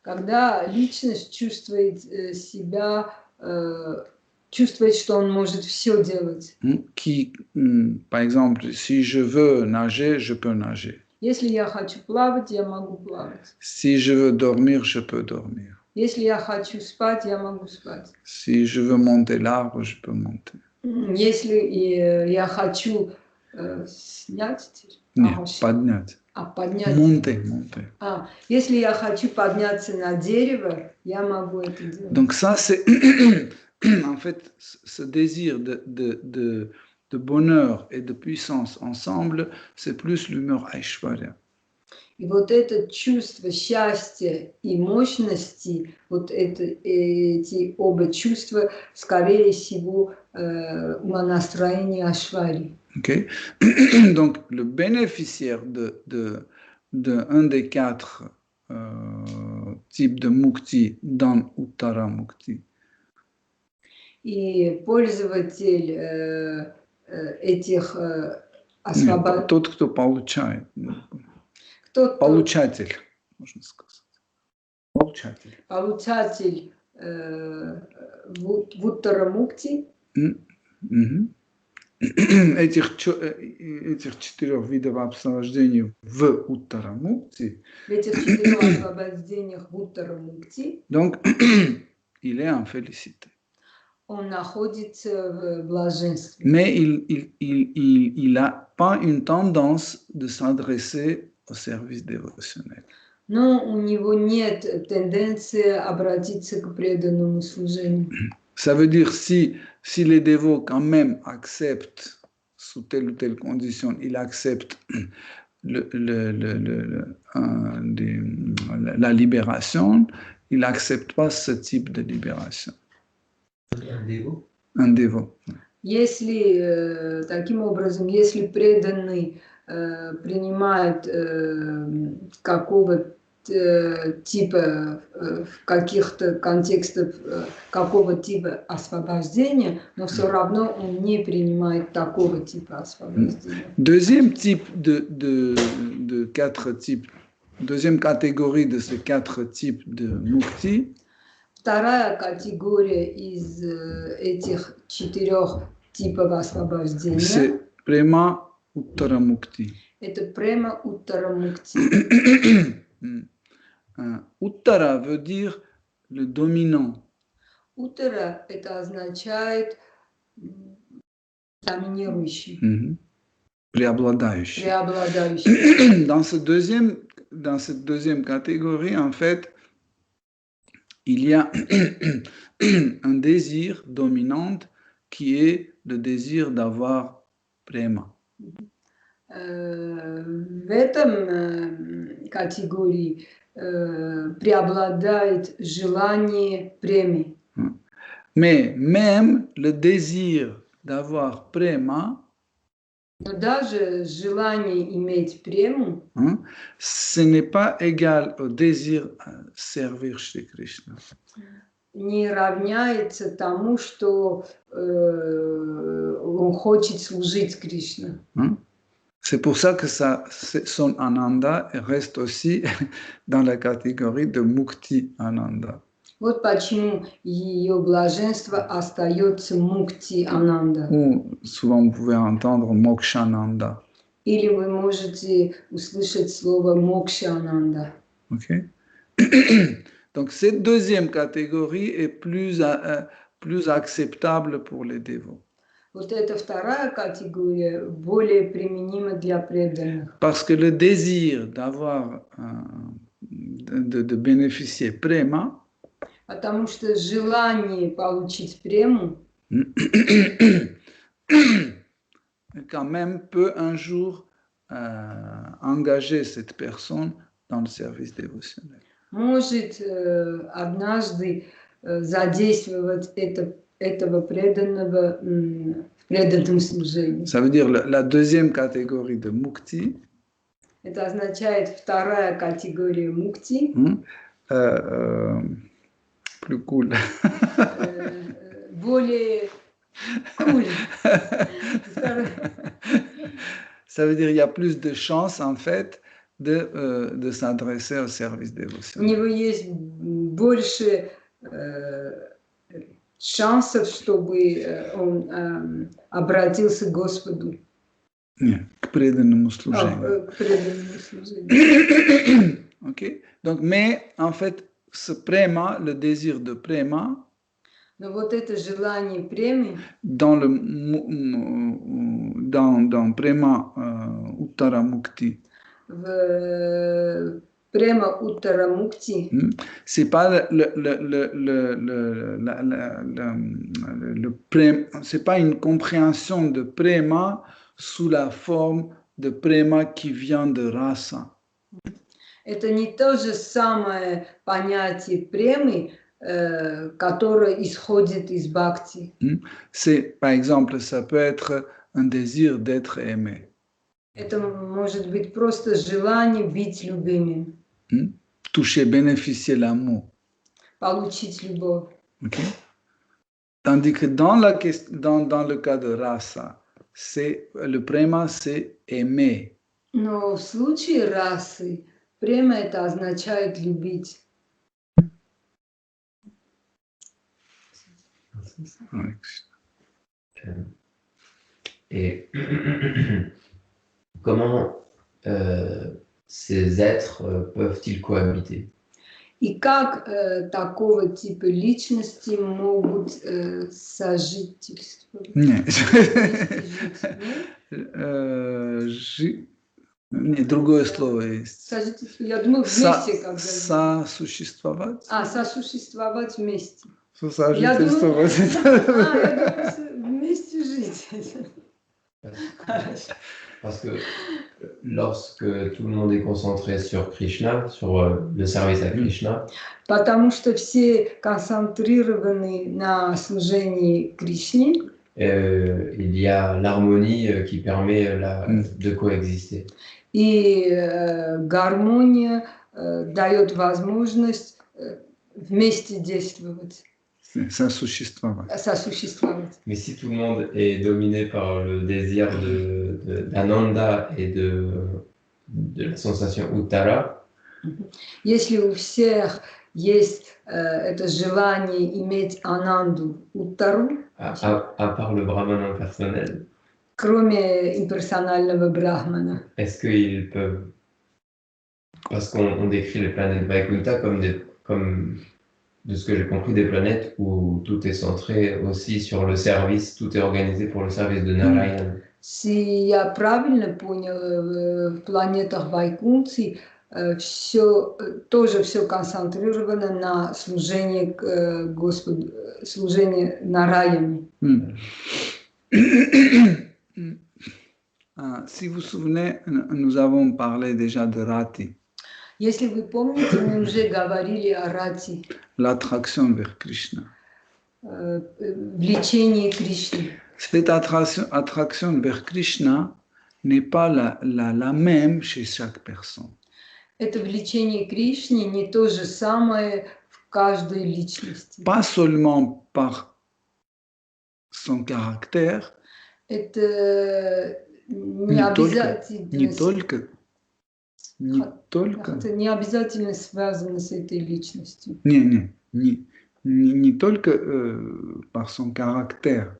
Когда личность чувствует себя, чувствует, что он может все делать. Par exemple, si je veux nager, je peux nager. Если я хочу плавать, я могу плавать. Si je veux dormir, je peux dormir. Если я хочу спать, я могу спать. Si je veux monter l'arbre, je peux monter. Если я хочу снять, Нет, поднять. поднять. Monter. Если я хочу подняться на дерево, я могу это делать. Donc ça, c'est en fait ce désir de bonheur et de puissance ensemble, c'est plus l'humeur Aishwarya. И вот это чувство счастья и мощности, вот эти оба чувства, скорее всего, умонастроение Ашвари. Okay? Donc, le bénéficiaire un des quatre types de mukti dans Uttara Mukti. И пользователь этих освобождений. Тот, кто получает. Кто-то, получатель, можно сказать. Получатель. Получатель в Уттара Мукти. Этих 4 видов освобождения в Уттара Мукти. В этих 4 освобождениях в Уттара Мукти. Donc, il est en félicité. Он находится в блаженстве. Mais il n'a pas une tendance de s'adresser au service dévotionnel. Но у него нет тенденции обратиться к преданному служению. Ça veut dire si les dévots quand même acceptent, sous telle ou telle condition, ils acceptent la libération, ils n'acceptent pas ce type de libération. Un dévot. Если таким образом, если преданный принимает какого-то типа, в каких-то контекстах какого типа освобождения, но все равно он не принимает такого типа освобождения. Deuxième type de 4 types, deuxième catégorie de ces 4 types de mukti. Вторая категория из этих 4 типов освобождения. C'est Prema Uttara Mukti. Это Према Уттара Мукти. Uttara veut dire le dominant. Уттара это означает доминирующий. преобладающий. преобладающий. Dans cette deuxième catégorie, en fait, il y a un désir dominant qui est le désir d'avoir prema. В этом категории преобладает желание премии. Mais même le désir d'avoir prema, Но даже желание иметь прему, ce n'est pas égal au désir à servir Shri Krishna. не равняется тому, что он хочет служить Кришне. C'est pour ça que son ananda reste aussi dans la catégorie de mukti ananda. Вот почему ее блаженство остается мукти ананда. Ou souvent vous pouvez entendre mokshananda. Или вы можете услышать слово мокша ананда. Okay? Donc cette deuxième catégorie est plus acceptable pour les dévots. Вот эта вторая категория более применима для преданных. Parce que le désir d'avoir, de bénéficier prema, Потому что желание получить прему quand même peut un jour engager cette personne dans le service dévotionnel. может однажды задействовать этого преданного в преданном служении. Ça veut dire la deuxième catégorie de mukti. Это означает вторая категория мукти. Plus cool. Более cool. Ça veut dire qu'il y a plus de chances, en fait, de s'adresser au service У dévotionnel. него есть больше шансов, чтобы он обратился к Господу. Нет, к преданному служению. К преданному служению. Okay? Donc, mais en fait, ce prema, le désir de prema, Но вот это желание премии dans prema uttara mukti, в према уттара мукти, c'est pas c'est pas une compréhension de prema sous la forme de prema qui vient de rasa. это не то же самое понятие премы, которое исходит из бхакти. C'est, par exemple, ça peut être un désir d'être aimé. Это может быть просто желание быть любимым, Toucher, bénéficier l'amour. получить любовь. Okay? Tandis que dans le cas de rasa, le prema, c'est aimer. Но в случае расы према это означает любить. Et comment ces êtres peuvent-ils cohabiter? И как такого типа личности могут сожительствовать? Нет. Нет, другое слово есть. Сожительство, я думаю, вместе как бы. Сосуществовать? Сосуществовать вместе. Сосожительствовать. Я думаю, вместе жить. Parce que lorsque tout le monde est concentré sur Krishna, sur le service à Krishna, Потому что все концентрированы на служении Кришне. Il y a l'harmonie qui permet de coexister. И гармония дает возможность вместе действовать. Сосуществовать. Mais si tout le monde est dominé par le désir d'Ananda et de la sensation Uttara, если у всех есть это желание иметь ананду, уттару, à part le brahman impersonnel, кроме имперсонального брахмана, est-ce qu'ils peuvent, parce qu'on décrit les planètes Vaikuntha comme de ce que j'ai compris, des planètes où tout est centré aussi sur le service, tout est organisé pour le service de Narayan. Если я правильно понял, в планетах Вайкунтхи все, тоже все концентрировано на служении к Господу, служении на раями. Si vous vous souvenez, nous avons parlé déjà de Rati, Если вы помните, мы уже говорили о рати, l'attraction vers Krishna. влечении Кришны. Cette attraction vers Krishna n'est pas la même chez chaque personne. Это влечение Кришне не то же самое в каждой личности. Pas seulement par son caractère, Это не не обязательно, только, это не обязательно связано с этой личностью. не только par son caractère,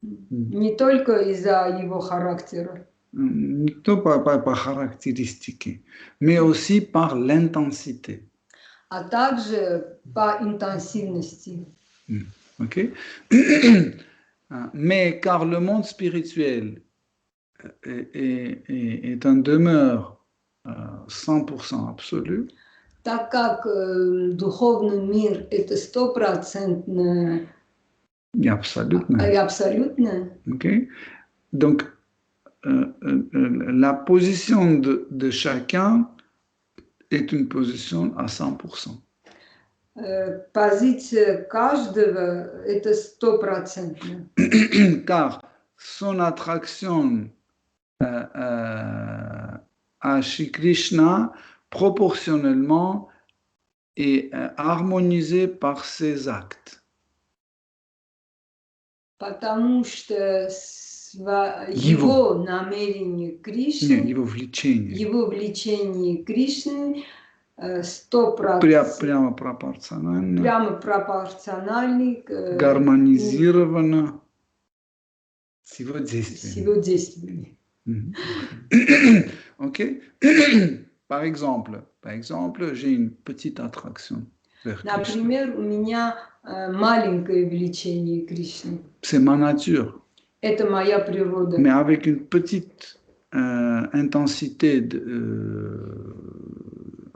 Не только из-за его характера, не только par caractéristiques, mais aussi par l'intensité. а также по интенсивности. Ok? Mais car le monde spirituel est un demeure 100% absolu, Так как духовный мир это стопроцентно et absolument. и абсолютно, Okay? Donc, la position de chacun est une position à 100%. позиция каждого это стопроцентно. Car son attraction à Shri Krishna proportionnellement est harmonisée par ses actes. Потому что его намерение Кришны, Его влечение. его влечение Кришны 100% Прямо пропорционально, прямо пропорциональный к гармонизировано с его с действиями. его действиями. Ok? Par exemple, j'ai une petite attraction vers Krishna. Например, у меня маленькое влечение Кришны. C'est ma nature, Это моя природа. mais avec une petite intensité,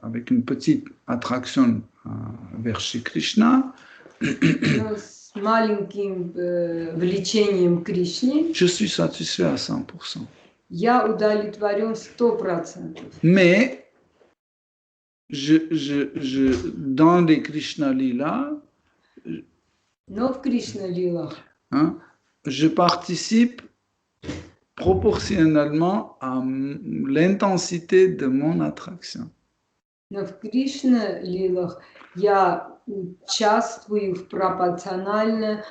avec une petite attraction vers Shri Krishna, Но с маленьким влечением Кришны je suis satisfait à 100%. я удовлетворен 100%. Mais dans les Krishna Lila, Но в Кришна-лилах hein, je participe proportionnellement à l'intensité de mon attraction. Но в Кришна-лилах я участвую пропорционально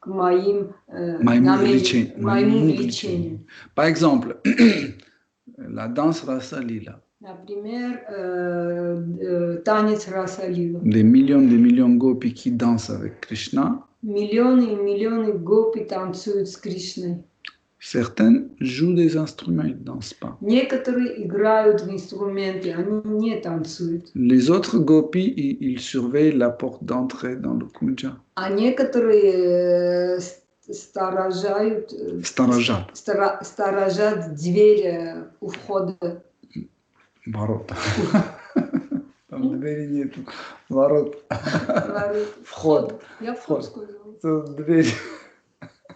к моим моему влечению. Par exemple, la danse Rasa Lila. Например, танец Раса-лила. Des millions gopis qui dansent avec Krishna. Миллионы и миллионы гопи танцуют с Кришной. Certaines jouent des instruments, ils ne dansent pas. Некоторые играют в инструменты, они не танцуют. Les autres gopis, ils surveillent la porte d'entrée dans le kunja. А некоторые сторожат дверь у входа. Ворот. Там двери нету. Ворот. Вход. Я вход сказала. Это дверь.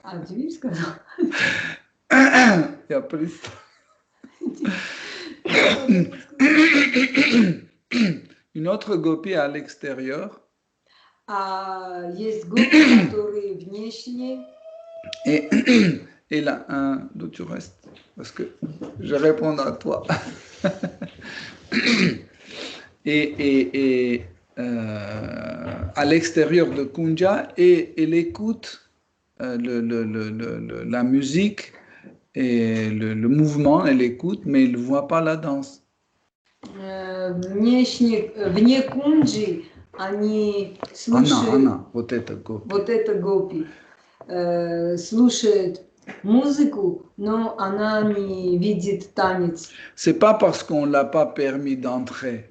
А, дверь сказала? Я представил. Une autre gopie à l'extérieur. А есть гопи, которые внешние. Et là, d'où tu restes? Parce que je réponds à toi. et à l'extérieur de Kunja, et elle écoute la musique et le mouvement, elle écoute, mais elle ne voit pas la danse. Вне Кунджи они слушают. Анна, вот это гопи. Вот это гопи. Слушает музыку, но она не видит танец. C'est pas parce qu'on l'a pas permis d'entrer.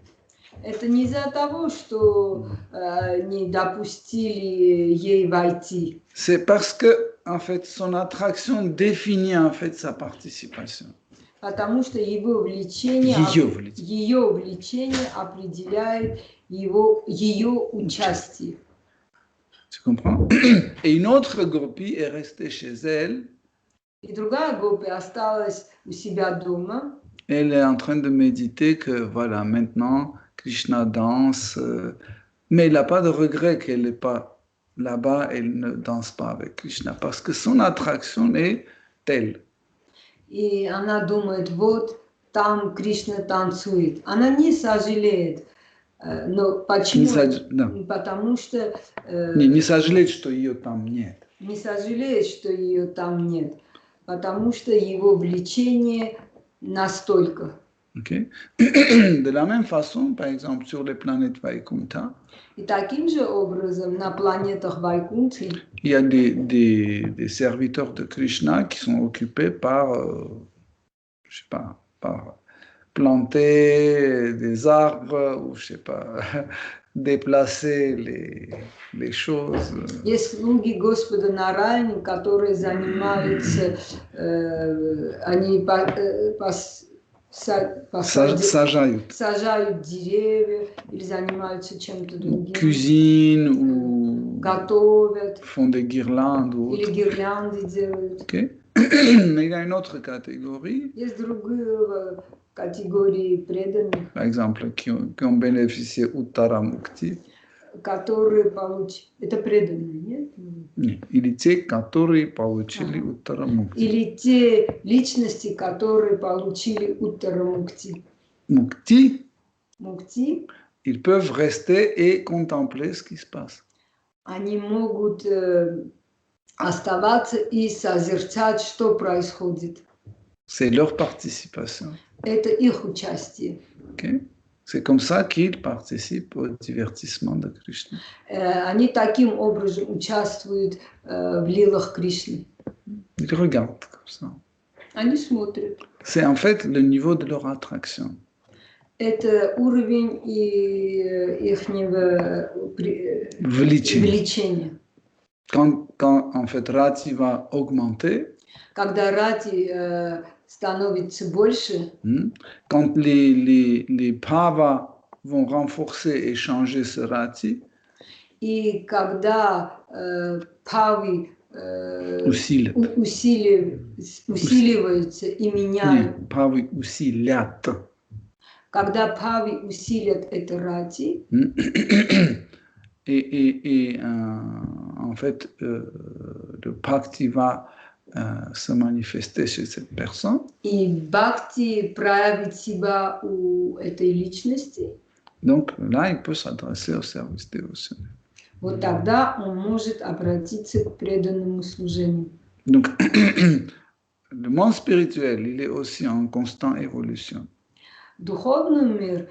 Это не из-за того, что не допустили ей войти. C'est parce que en fait, son attraction définit en fait sa participation. Потому что его Ее влечение. ее влечение определяет ее участие. Tu comprends? Et une autre gopie est restée chez elle. И другая гопи осталась у себя дома. Elle est en train de méditer que voilà, maintenant, Krishna danse, mais elle n'a pas de regret qu'elle n'est pas là-bas, elle ne danse pas avec Krishna, parce que son attraction est telle. И она думает, вот там Кришна танцует. Она не сожалеет. Но почему? Да. Потому что... Не сожалеет, что ее там нет. Не сожалеет, что ее там нет. Потому что его влечение настолько. Okay. De la même façon, par exemple, sur les planètes Vaikunta, И таким же образом на планетах Вайкунтхи il y a des serviteurs de Krishna qui sont occupés par, je sais pas, par planter des arbres ou, je sais pas, déplacer les choses. Есть слуги Господа Нараяны, которые занимаются, они сажают деревья или занимаются чем-то другим. Cuisine ou готовят. Font des guirlandes ou или гирлянды делают. Okay. Mais il y a une autre catégorie. Есть другие категории преданных. Par exemple, qui ont bénéficié Uttara Mukti. Которые получили. Это преданные, нет? Нет. Или те, которые получили Uttara Mukti. Или те личности, которые получили Uttara Mukti. Mukti. Mukti. Ils peuvent rester et contempler ce qui se passe. Они могут оставаться и созерцать, что происходит. C'est leur participation. Это их участие. Okay. C'est comme ça qu'ils participent au divertissement de Krishna. Они таким образом участвуют в лилах Кришны. Ils regardent comme ça. Они смотрят. C'est en fait le niveau de leur attraction. Это уровень ихнего влечения. Quand en fait Rati va augmenter, когда Rati становится больше, quand les bhava vont renforcer et changer ce Rati, и когда бхавы усиливаются и меняют, бхавы усилят. Когда бхавы усилят это Rati, et en fait, le bhakti va se manifester chez cette personne. И бхакти проявит себя у этой личности. Donc là, il peut s'adresser au service dévotionnel. Вот тогда он может обратиться к преданному служению. Donc, le monde spirituel, il est aussi en constante évolution. Духовный мир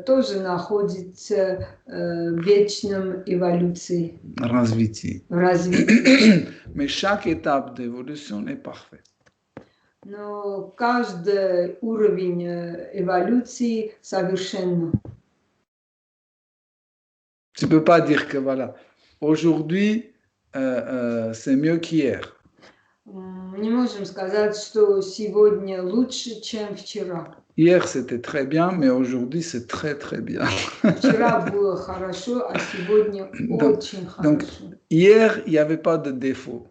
тоже находится в вечном эволюции. Развитие. Развитие. Mais chaque étape d'évolution est parfaite. Но каждый уровень эволюции совершенно. Tu ne peux pas dire que voilà, aujourd'hui, c'est mieux qu'hier. Мы не можем сказать, что сегодня лучше, чем вчера. Hier, c'était très bien, mais aujourd'hui, c'est très, très bien. Вчера было хорошо, а сегодня очень хорошо. Donc, hier, il n'y avait pas de défaut.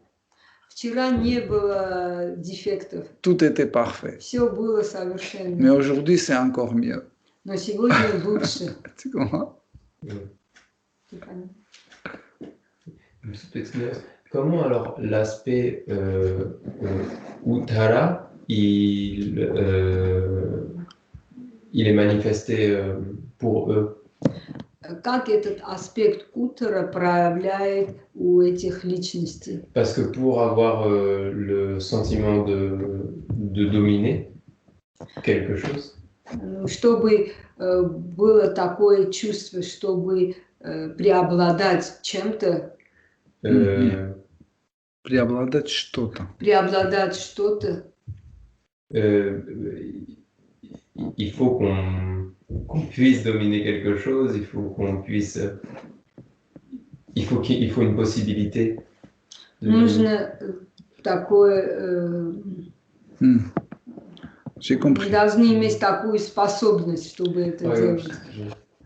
Вчера не было дефектов. Tout était parfait. Все было совершенно. Mais aujourd'hui, c'est encore mieux. Но сегодня лучше. Tu comprends? Comment alors l'aspect Uttara, il est manifesté pour eux? Как этот аспект Уттара проявляет у этих личностей? Parce que pour avoir le sentiment de dominer quelque chose, чтобы было такое чувство, чтобы преобладать чем-то. Преобладать что-то. Преобладать что-то. Il faut qu'on puisse dominer quelque chose, il faut qu'on puisse, il faut une possibilité. Нужно такое, J'ai мы compris. должны иметь такую способность, чтобы это Ouais, делать.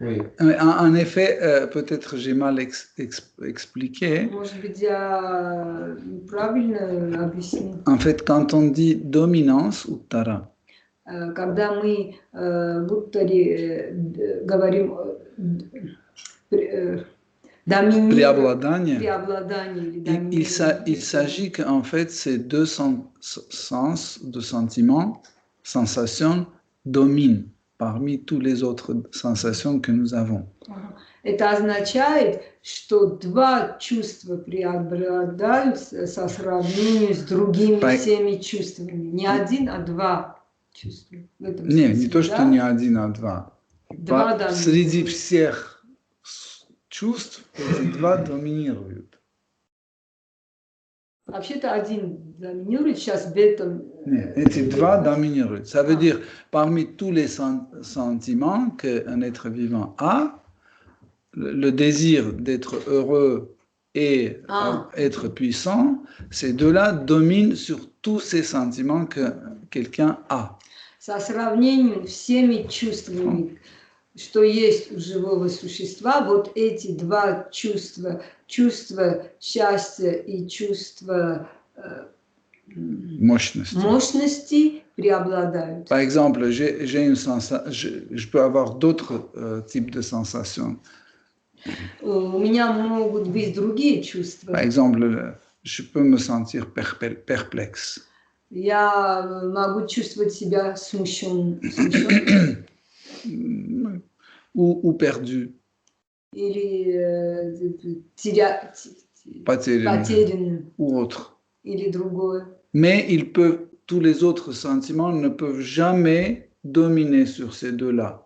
oui. En effet, peut-être j'ai mal expliqué. Может быть, я неправильно объяснила. En fait, quand on dit dominance ou tara, Когда мы будто говорим преобладание, преобладание или il доминирование, s'agit qu'en fait, ces deux sens de sentiments, sensations, dominent parmi toutes les autres sensations que nous avons. это означает, что два чувства преобладают со сравнению с другими всеми чувствами. Не один, а два чувства. В этом Не, смысле, не то, что да? не один, а два. Два доминируют. Среди всех чувств эти два доминируют. Вообще-то один доминирует, сейчас в этом... Нет, эти два доминируют. Ça veut dire, parmi tous les sentiments qu'un être vivant a, le désir d'être heureux et être puissant, ces deux-là dominent sur tous ces sentiments que quelqu'un a. Со сравнением всеми чувствами, что есть у живого существа, вот эти два чувства, чувство счастья и чувство мощности преобладают. Par exemple, j'ai une sensation, je peux avoir d'autres types de sensations. У меня могут быть другие чувства. Par exemple, je peux me sentir perplexe. Я могу чувствовать себя смущенным. Ou perdu. Или потерянным. Ou autre. Или другое. Mais tous les autres sentiments ne peuvent jamais dominer sur ces deux-là.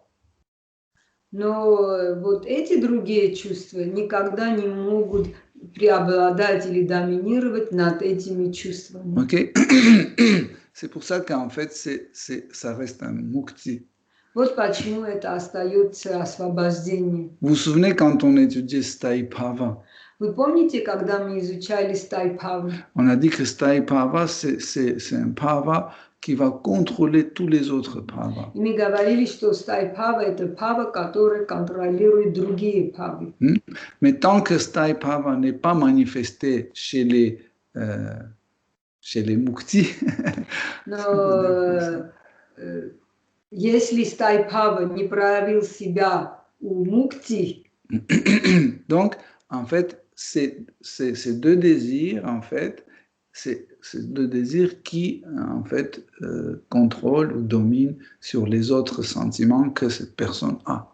Но вот эти другие чувства никогда не могут преобладать или доминировать над этими чувствами. Okay? C'est pour ça qu'en fait, ça reste un mukti. Вот почему это остается освобождение. Vous vous souvenez quand on étudiait Sthai Bhava? Вы помните, когда мы изучали Sthai Bhava? On a dit que Sthai Bhava, c'est un Bhava qui va contrôler tous les autres Bhavas. И мы говорили, что Sthai Bhava – это Bhava, который контролирует другие Bhavas. Mais tant que Sthai Bhava n'est pas manifesté chez les muktis, но если Sthai Bhava не проявил себя у мукти, donc en fait, ces deux désirs, en fait, c'est deux désirs qui, en fait, contrôlent ou dominent sur les autres sentiments que cette personne a.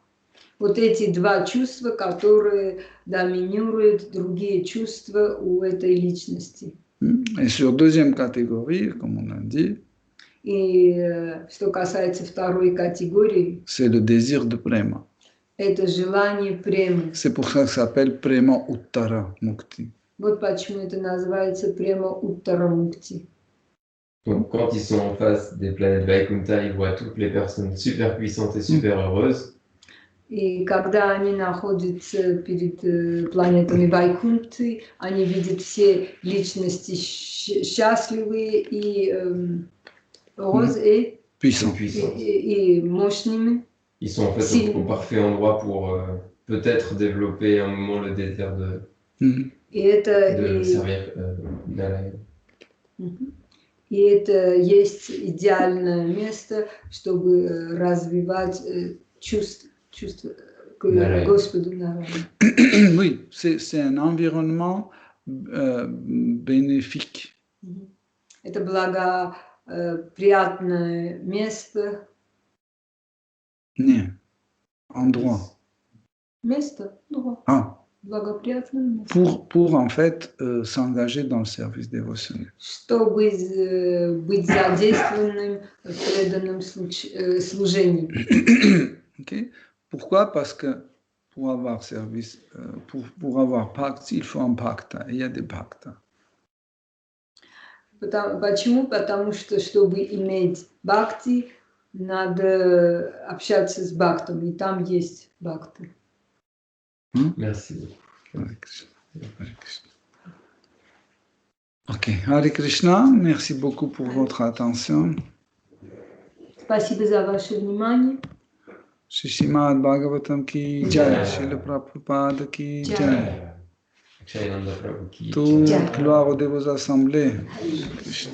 Вот эти два чувства, которые доминируют другие чувства у этой личности. Et sur deuxième catégorie, comme on a dit, И что касается второй категории, c'est le désir de prema. Это желание премы. C'est pour ça que ça s'appelle prema uttara mukti. Вот почему это называется према уттара мукти. Donc, quand ils sont en face des planètes Vaikunta, ils voient toutes les personnes super puissantes et super heureuses. И когда они находятся перед планетами Вайкунты, они видят все личности счастливые и puissants et мощными. Ils sont en fait au parfait endroit pour peut-être développer un moment le désir de servir Narayan. И это есть идеальное место, чтобы развивать чувство к Господу Нараяну. Oui, c'est un environnement bénéfique. Это благоприятное место. Нет, endroit. Место? Благоприятное место. Pour en fait s'engager dans le service dévotionnel. Чтобы быть задействованным в преданном служении. Okay. Pourquoi? Parce que pour avoir service, pour avoir bhakti, il faut un bhakta. Il y a des bhaktas. Почему? Потому что, чтобы иметь бхакти, надо общаться с бхактом, и там есть бхакти. Merci. Ok, Hare Krishna, merci beaucoup pour votre attention. Спасибо за ваше внимание. Shri Srimad Bhagavatam ki jai, Srila Prabhupada ki jai. Akshayananda Prabhu ki Toute Jai. gloire aux dévots assemblés. Krishna.